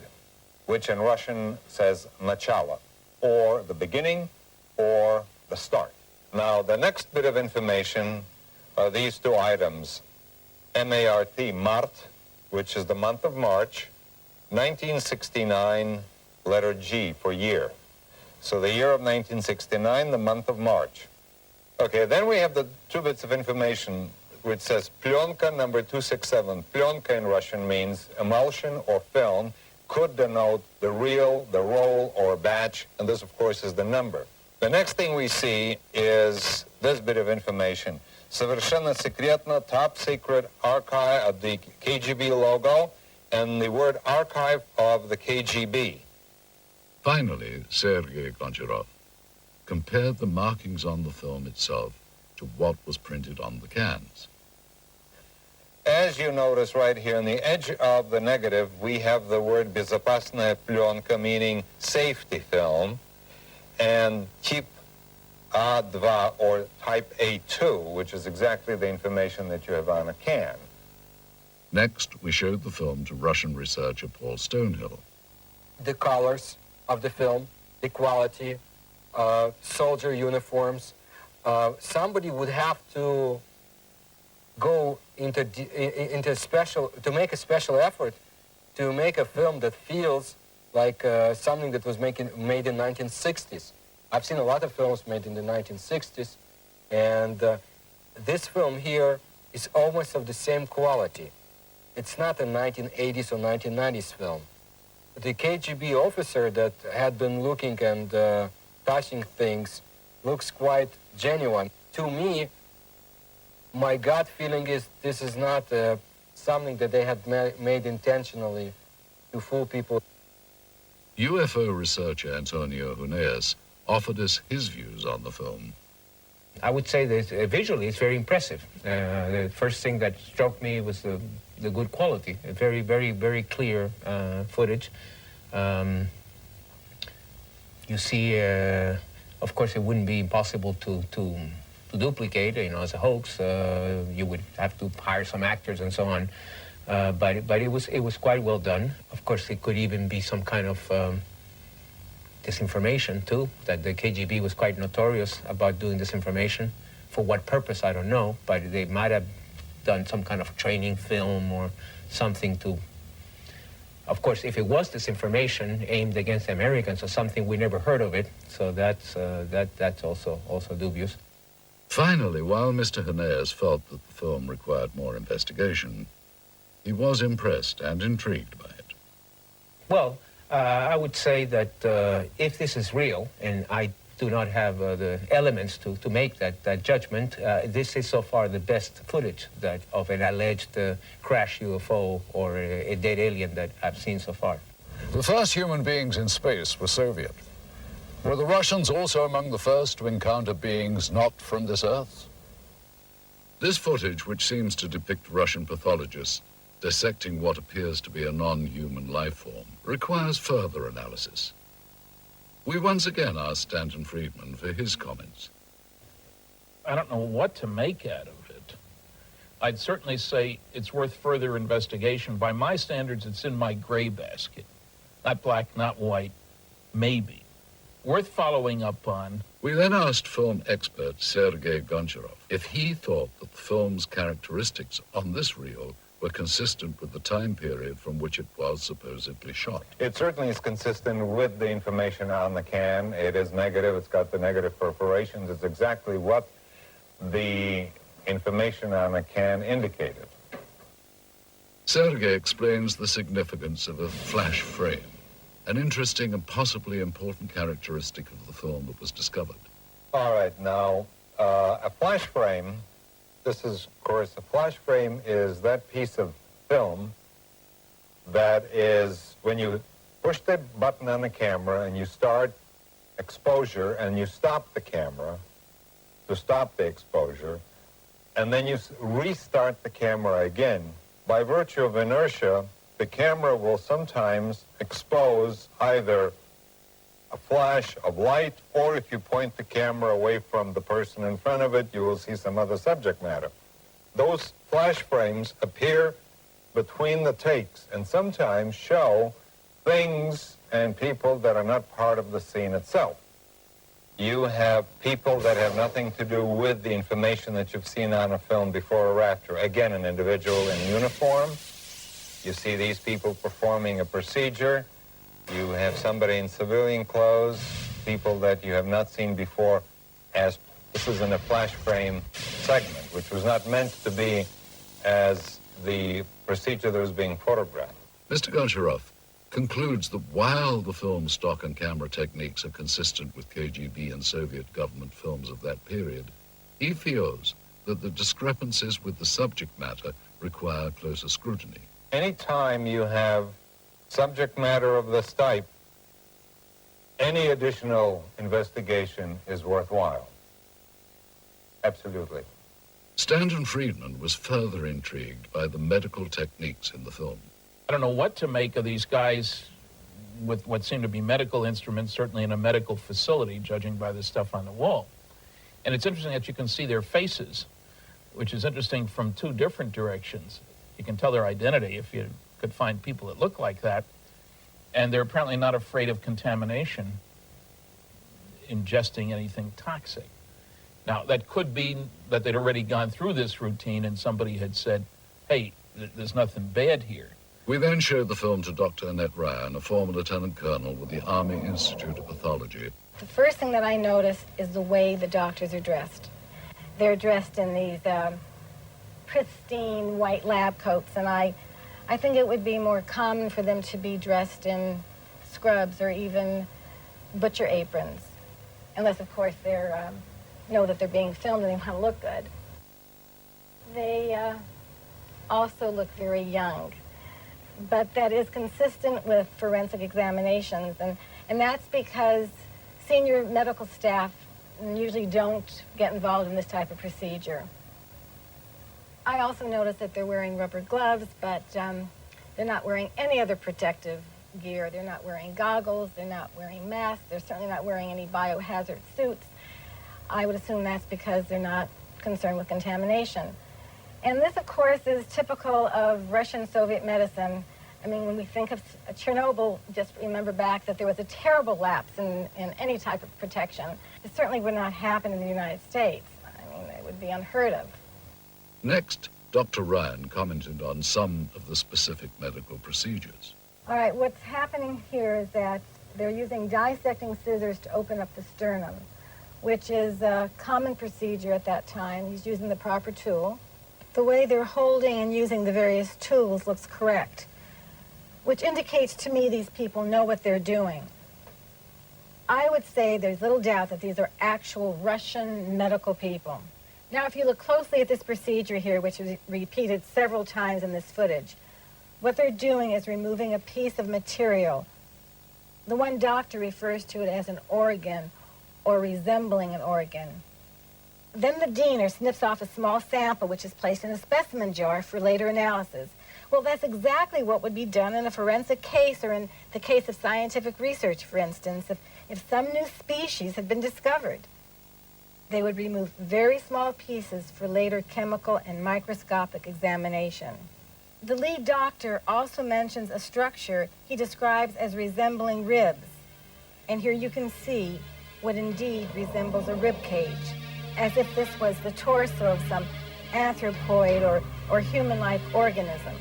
which in Russian says начало, or the beginning, or the start. Now, the next bit of information are these two items, M-A-R-T, Mart, which is the month of March, 1969, letter G for year. So the year of 1969, the month of March. Okay, then we have the two bits of information which says plyonka number 267. Plyonka in Russian means emulsion or film, could denote the reel, the roll, or batch, and this, of course, is the number. The next thing we see is this bit of information. Совершенно секретно, top secret archive of the KGB logo and the word archive of the KGB. Finally, Sergei Goncharov compared the markings on the film itself to what was printed on the cans. As you notice right here on the edge of the negative, we have the word безопасная пленка, meaning safety film, and type A2, or type A2, which is exactly the information that you have on a can. Next, we showed the film to Russian researcher Paul Stonehill. The colors of the film, the quality, soldier uniforms. Somebody would have to go into special, to make a special effort to make a film that feels like something that was made in 1960s. I've seen a lot of films made in the 1960s, and this film here is almost of the same quality. It's not a 1980s or 1990s film. The KGB officer that had been looking and touching things looks quite genuine. To me, my gut feeling is this is not something that they had made intentionally to fool people. UFO researcher Antonio Huneas offered us his views on the film. I would say that visually it's very impressive. The first thing that struck me was the good quality, a very, very, very clear footage. You see, of course, it wouldn't be impossible to duplicate, you know, as a hoax. You would have to hire some actors and so on. But it was quite well done. Of course, it could even be some kind of disinformation too, that the KGB was quite notorious about doing disinformation. For what purpose, I don't know, but they might have done some kind of training film or something to, of course, if it was disinformation aimed against the Americans or something, we never heard of it, so that's also dubious. Finally, while Mr. Huneas felt that the film required more investigation, he was impressed and intrigued by it. Well, I would say that if this is real, and I do not have the elements to make that judgment, this is so far the best footage of an alleged crash UFO or a dead alien that I've seen so far. The first human beings in space were Soviet. Were the Russians also among the first to encounter beings not from this Earth? This footage, which seems to depict Russian pathologists dissecting what appears to be a non-human life form, requires further analysis. We once again asked Stanton Friedman for his comments. I don't know what to make out of it. I'd certainly say it's worth further investigation. By my standards, it's in my gray basket. Not black, not white, maybe. Worth following up on. We then asked film expert Sergei Goncharov if he thought that the film's characteristics on this reel were consistent with the time period from which it was supposedly shot. It certainly is consistent with the information on the can. It is negative. It's got the negative perforations. It's exactly what the information on the can indicated. Sergei explains the significance of a flash frame, an interesting and possibly important characteristic of the film that was discovered. All right, now, a flash frame, this is, of course, a flash frame is that piece of film that is, when you push the button on the camera and you start exposure and you stop the camera to stop the exposure, and then you restart the camera again, by virtue of inertia, the camera will sometimes expose either a flash of light, or if you point the camera away from the person in front of it, you will see some other subject matter. Those flash frames appear between the takes and sometimes show things and people that are not part of the scene itself. You have people that have nothing to do with the information that you've seen on a film before or after. Again, an individual in uniform. You see these people performing a procedure. You have somebody in civilian clothes, people that you have not seen before, as this is in a flash frame segment, which was not meant to be as the procedure that was being photographed. Mr. Goncharov concludes that while the film stock and camera techniques are consistent with KGB and Soviet government films of that period, he feels that the discrepancies with the subject matter require closer scrutiny. Anytime you have subject matter of this type, any additional investigation is worthwhile. Absolutely. Stanton Friedman was further intrigued by the medical techniques in the film. I don't know what to make of these guys with what seem to be medical instruments, certainly in a medical facility, judging by the stuff on the wall. And it's interesting that you can see their faces, which is interesting from two different directions. You can tell their identity if you could find people that look like that. And they're apparently not afraid of contamination, ingesting anything toxic. Now, that could be that they'd already gone through this routine and somebody had said, hey, there's nothing bad here. We then showed the film to Dr. Annette Ryan, a former lieutenant colonel with the Army Institute of Pathology. The first thing that I noticed is the way the doctors are dressed. They're dressed in these pristine white lab coats, and I think it would be more common for them to be dressed in scrubs or even butcher aprons, unless, of course, they know that they're being filmed and they want to look good. They also look very young, but that is consistent with forensic examinations, and that's because senior medical staff usually don't get involved in this type of procedure. I also noticed that they're wearing rubber gloves, but they're not wearing any other protective gear. They're not wearing goggles, they're not wearing masks, they're certainly not wearing any biohazard suits. I would assume that's because they're not concerned with contamination. And this, of course, is typical of Russian-Soviet medicine. I mean, when we think of Chernobyl, just remember back that there was a terrible lapse in any type of protection. It certainly would not happen in the United States. I mean, it would be unheard of. Next, Dr. Ryan commented on some of the specific medical procedures. All right, what's happening here is that they're using dissecting scissors to open up the sternum, which is a common procedure at that time. He's using the proper tool. The way they're holding and using the various tools looks correct, which indicates to me these people know what they're doing. I would say there's little doubt that these are actual Russian medical people. Now, if you look closely at this procedure here, which is repeated several times in this footage, what they're doing is removing a piece of material. The one doctor refers to it as an organ or resembling an organ. Then the diener snips off a small sample which is placed in a specimen jar for later analysis. Well, that's exactly what would be done in a forensic case or in the case of scientific research, for instance, if some new species had been discovered. They would remove very small pieces for later chemical and microscopic examination. The lead doctor also mentions a structure he describes as resembling ribs. And here you can see what indeed resembles a rib cage, as if this was the torso of some anthropoid or or human-like organism.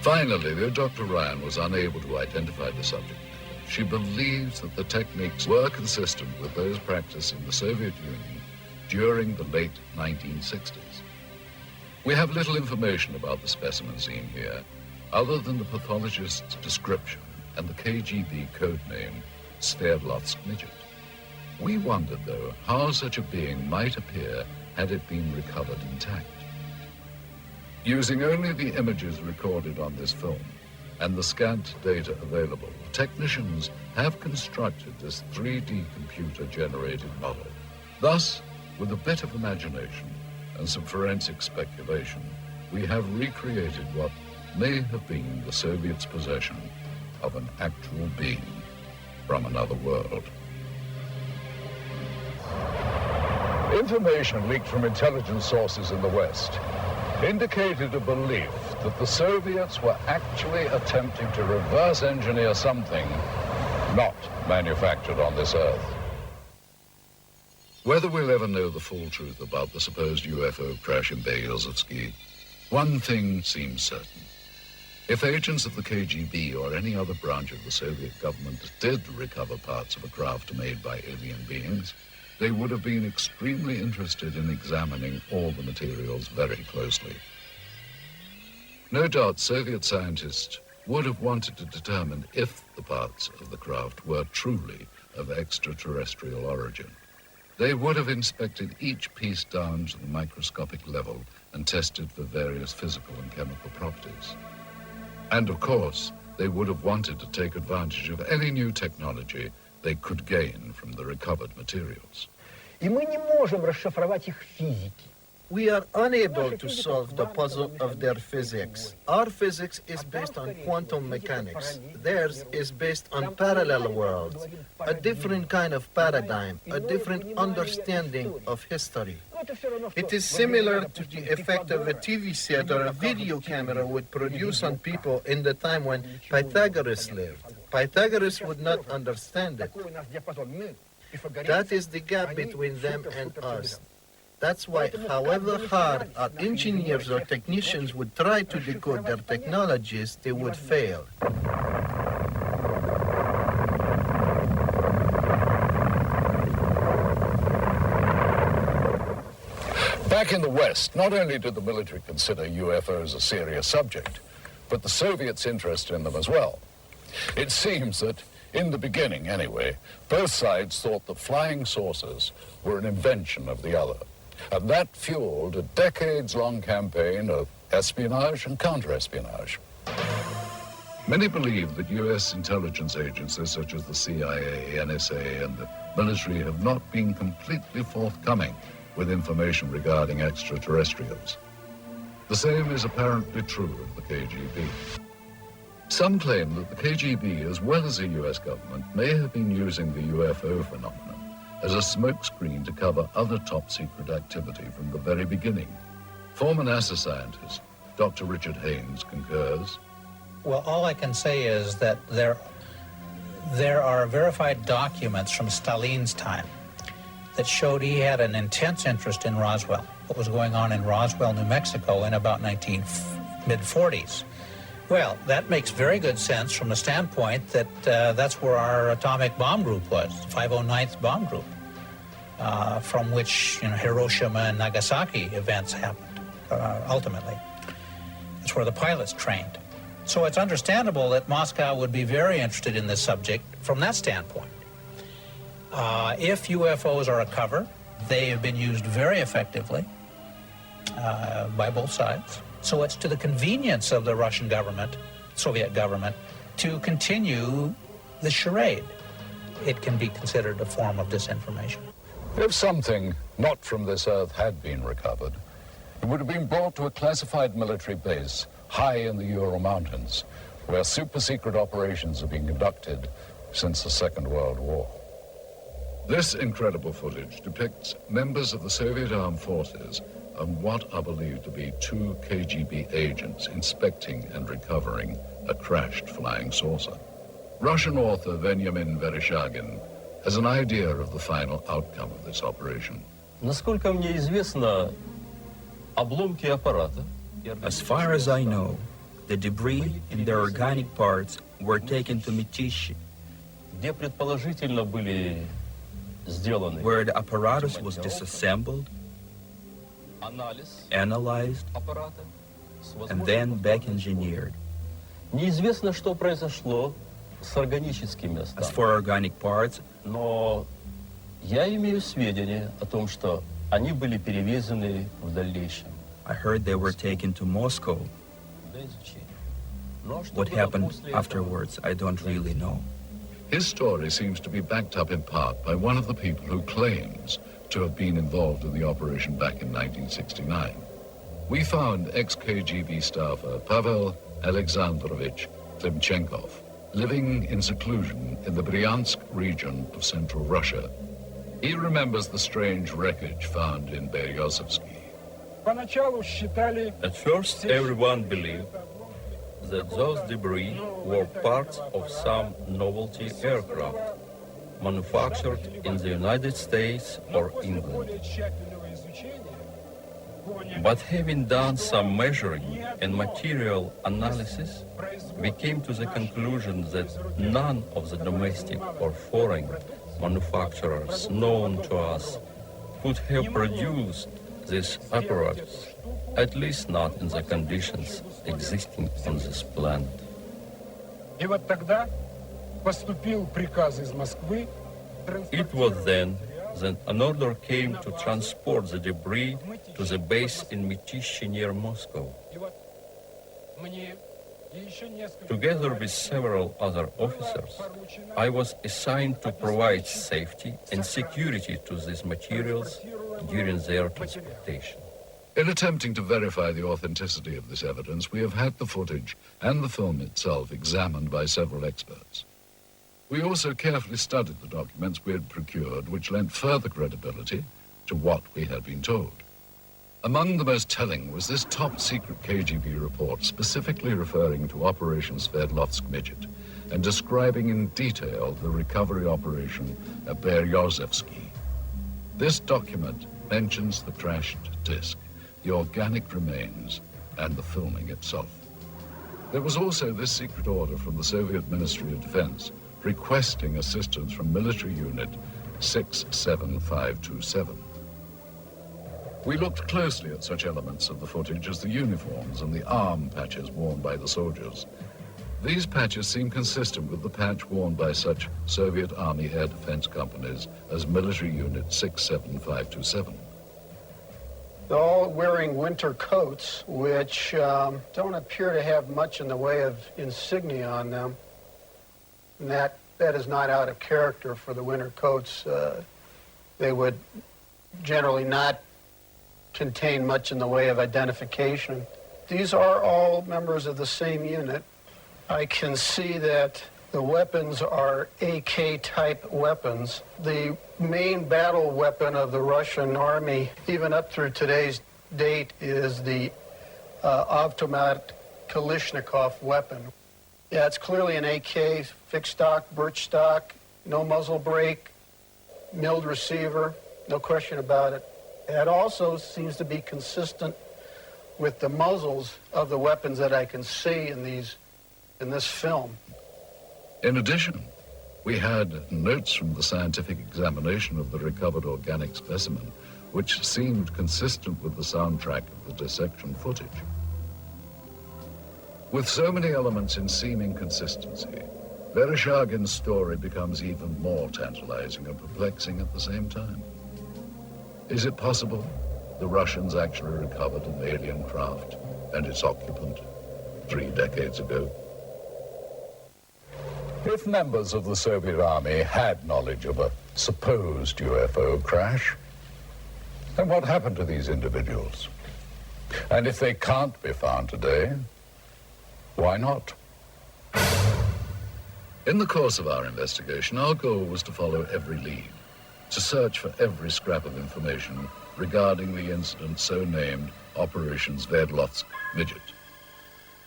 Finally, though Dr. Ryan was unable to identify the subject matter, she believes that the techniques were consistent with those practiced in the Soviet Union during the late 1960s. We have little information about the specimen seen here, other than the pathologist's description and the KGB code name, Sverdlovsk midget. We wondered, though, how such a being might appear had it been recovered intact. Using only the images recorded on this film and the scant data available, technicians have constructed this 3D computer-generated model. Thus, with a bit of imagination and some forensic speculation, we have recreated what may have been the Soviets' possession of an actual being from another world. Information leaked from intelligence sources in the West indicated a belief that the Soviets were actually attempting to reverse engineer something not manufactured on this Earth. Whether we'll ever know the full truth about the supposed UFO crash in Berezovsky, one thing seems certain. If agents of the KGB or any other branch of the Soviet government did recover parts of a craft made by alien beings, they would have been extremely interested in examining all the materials very closely. No doubt Soviet scientists would have wanted to determine if the parts of the craft were truly of extraterrestrial origin. They would have inspected each piece down to the microscopic level and tested for various physical and chemical properties. And of course, they would have wanted to take advantage of any new technology they could gain from the recovered materials. И мы не можем расшифровать их физики. We are unable to solve the puzzle of their physics. Our physics is based on quantum mechanics. Theirs is based on parallel worlds, a different kind of paradigm, a different understanding of history. It is similar to the effect of a TV set or a video camera would produce on people in the time when Pythagoras lived. Pythagoras would not understand it. That is the gap between them and us. That's why, however hard our engineers or technicians would try to decode their technologies, they would fail. Back in the West, not only did the military consider UFOs a serious subject, but the Soviets' interest in them as well. It seems that, in the beginning anyway, both sides thought that flying saucers were an invention of the other. And that fueled a decades-long campaign of espionage and counter-espionage. Many believe that U.S. intelligence agencies such as the CIA, NSA, and the military have not been completely forthcoming with information regarding extraterrestrials. The same is apparently true of the KGB. Some claim that the KGB, as well as the U.S. government, may have been using the UFO phenomenon as a smokescreen to cover other top-secret activity from the very beginning. Former NASA scientist Dr. Richard Haynes concurs. Well, all I can say is that there are verified documents from Stalin's time that showed he had an intense interest in Roswell, what was going on in Roswell, New Mexico in about mid-40s. Well, that makes very good sense from the standpoint that that's where our atomic bomb group was, 509th Bomb Group, from which Hiroshima and Nagasaki events happened, ultimately. That's where the pilots trained. So it's understandable that Moscow would be very interested in this subject from that standpoint. If UFOs are a cover, they have been used very effectively by both sides. So it's to the convenience of the Russian government, Soviet government, to continue the charade. It can be considered a form of disinformation. If something not from this Earth had been recovered, it would have been brought to a classified military base high in the Ural Mountains, where super-secret operations have been conducted since the Second World War. This incredible footage depicts members of the Soviet armed forces and what are believed to be two KGB agents inspecting and recovering a crashed flying saucer. Russian author Veniamin Vereshchagin has an idea of the final outcome of this operation. Насколько мне известно, Обломки аппарата. As far as I know, the debris and their organic parts were taken to Mytishi, Где предположительно были сделаны where the apparatus was disassembled, анализ analyzed, аппарата. and then back engineered. Неизвестно, что произошло с органическими As останками. for organic parts, Но я имею сведения о том, что они были перевезены в дальнейшем. I heard they were taken to Moscow. Для изучения. Но что What было happened после этого? afterwards, I don't really know. His story seems to be backed up in part by one of the people who claims to have been involved in the operation back in 1969. We found ex-KGB staffer Pavel Alexandrovich Klimchenkov living in seclusion in the Bryansk region of central Russia. He remembers the strange wreckage found in Beryozovsky. At first, everyone believed that those debris were parts of some novelty aircraft manufactured in the United States or England. But having done some measuring and material analysis, we came to the conclusion that none of the domestic or foreign manufacturers known to us could have produced this apparatus, at least not in the conditions existing on this planet. И вот тогда поступил приказ из Москвы. It was then that an order came to transport the debris to the base in Mytishi near Moscow. Together with several other officers, I was assigned to provide safety and security to these materials during their transportation. In attempting to verify the authenticity of this evidence, we have had the footage and the film itself examined by several experts. We also carefully studied the documents we had procured, which lent further credibility to what we had been told. Among the most telling was this top-secret KGB report specifically referring to Operation Sverdlovsk Midget and describing in detail the recovery operation at Beryozovsky. This document mentions the trashed disc, the organic remains, and the filming itself. There was also this secret order from the Soviet Ministry of Defense requesting assistance from military unit 67527. We looked closely at such elements of the footage as the uniforms and the arm patches worn by the soldiers. These patches seem consistent with the patch worn by such Soviet Army air defense companies as military unit 67527. They're all wearing winter coats, which don't appear to have much in the way of insignia on them. And that is not out of character for the winter coats. They would generally not contain much in the way of identification. These are all members of the same unit. I can see that the weapons are AK-type weapons. The main battle weapon of the Russian army, even up through today's date, is the automatic Kalashnikov weapon. Yeah, it's clearly an AK, fixed stock, birch stock, no muzzle brake, milled receiver, no question about it. It also seems to be consistent with the muzzles of the weapons that I can see in this film. In addition, we had notes from the scientific examination of the recovered organic specimen, which seemed consistent with the soundtrack of the dissection footage. With so many elements in seeming consistency, Vereshchagin's story becomes even more tantalizing and perplexing at the same time. Is it possible the Russians actually recovered an alien craft and its occupant 3 decades ago? If members of the Soviet Army had knowledge of a supposed UFO crash, then what happened to these individuals? And if they can't be found today, why not? In the course of our investigation, our goal was to follow every lead, to search for every scrap of information regarding the incident so named Operation Sverdlovsk Midget.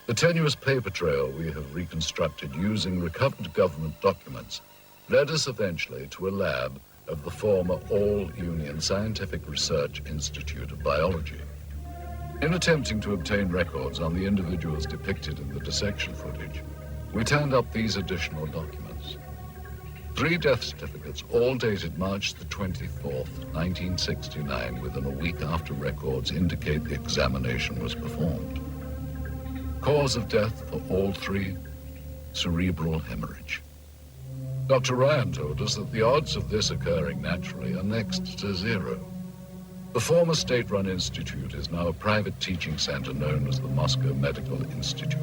The tenuous paper trail we have reconstructed using recovered government documents led us eventually to a lab of the former All-Union Scientific Research Institute of Biology. In attempting to obtain records on the individuals depicted in the dissection footage, we turned up these additional documents. 3 death certificates, all dated March the 24th, 1969, within a week after records indicate the examination was performed. Cause of death for all 3, cerebral hemorrhage. Dr. Ryan told us that the odds of this occurring naturally are next to 0. The former state-run institute is now a private teaching center known as the Moscow Medical Institute.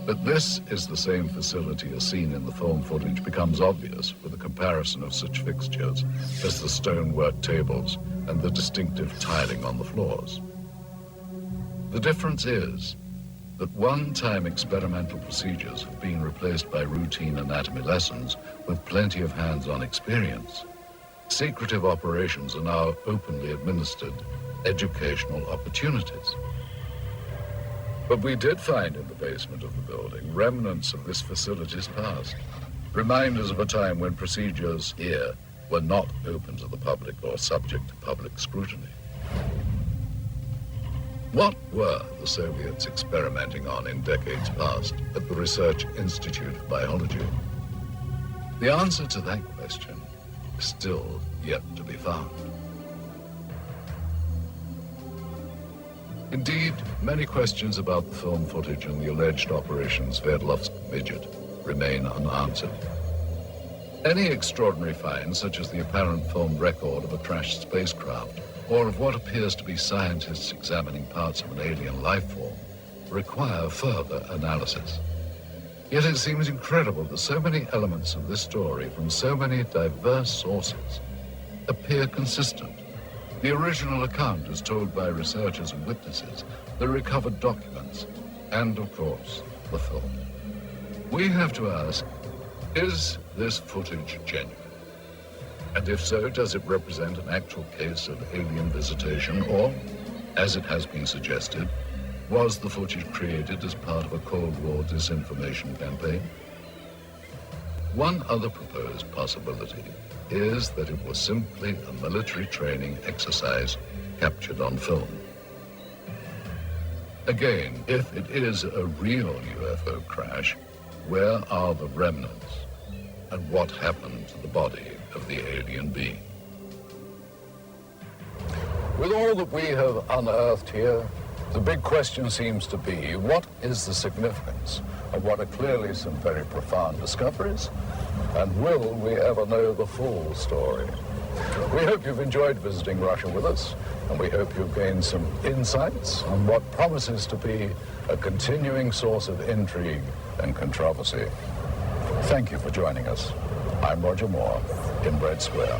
That this is the same facility as seen in the film footage becomes obvious with a comparison of such fixtures as the stonework tables and the distinctive tiling on the floors. The difference is that one-time experimental procedures have been replaced by routine anatomy lessons with plenty of hands-on experience. Secretive operations are now openly administered educational opportunities. But we did find in the basement of the building remnants of this facility's past, reminders of a time when procedures here were not open to the public or subject to public scrutiny. What were the Soviets experimenting on in decades past at the Research Institute of Biology? The answer to that question is still yet to be found. Indeed, many questions about the film footage and the alleged Operation Sverdlovsk Midget remain unanswered. Any extraordinary find, such as the apparent filmed record of a crashed spacecraft, or of what appears to be scientists examining parts of an alien life form, require further analysis. Yet it seems incredible that so many elements of this story from so many diverse sources appear consistent. The original account as told by researchers and witnesses, the recovered documents, and of course, the film. We have to ask, is this footage genuine? And if so, does it represent an actual case of alien visitation, or, as it has been suggested, was the footage created as part of a Cold War disinformation campaign? One other proposed possibility is that it was simply a military training exercise captured on film. Again, if it is a real UFO crash, where are the remnants? And what happened to the body of the alien being? With all that we have unearthed here, the big question seems to be, what is the significance of what are clearly some very profound discoveries? And will we ever know the full story? We hope you've enjoyed visiting Russia with us, and we hope you've gained some insights on what promises to be a continuing source of intrigue and controversy. Thank you for joining us. I'm Roger Moore in Red Square.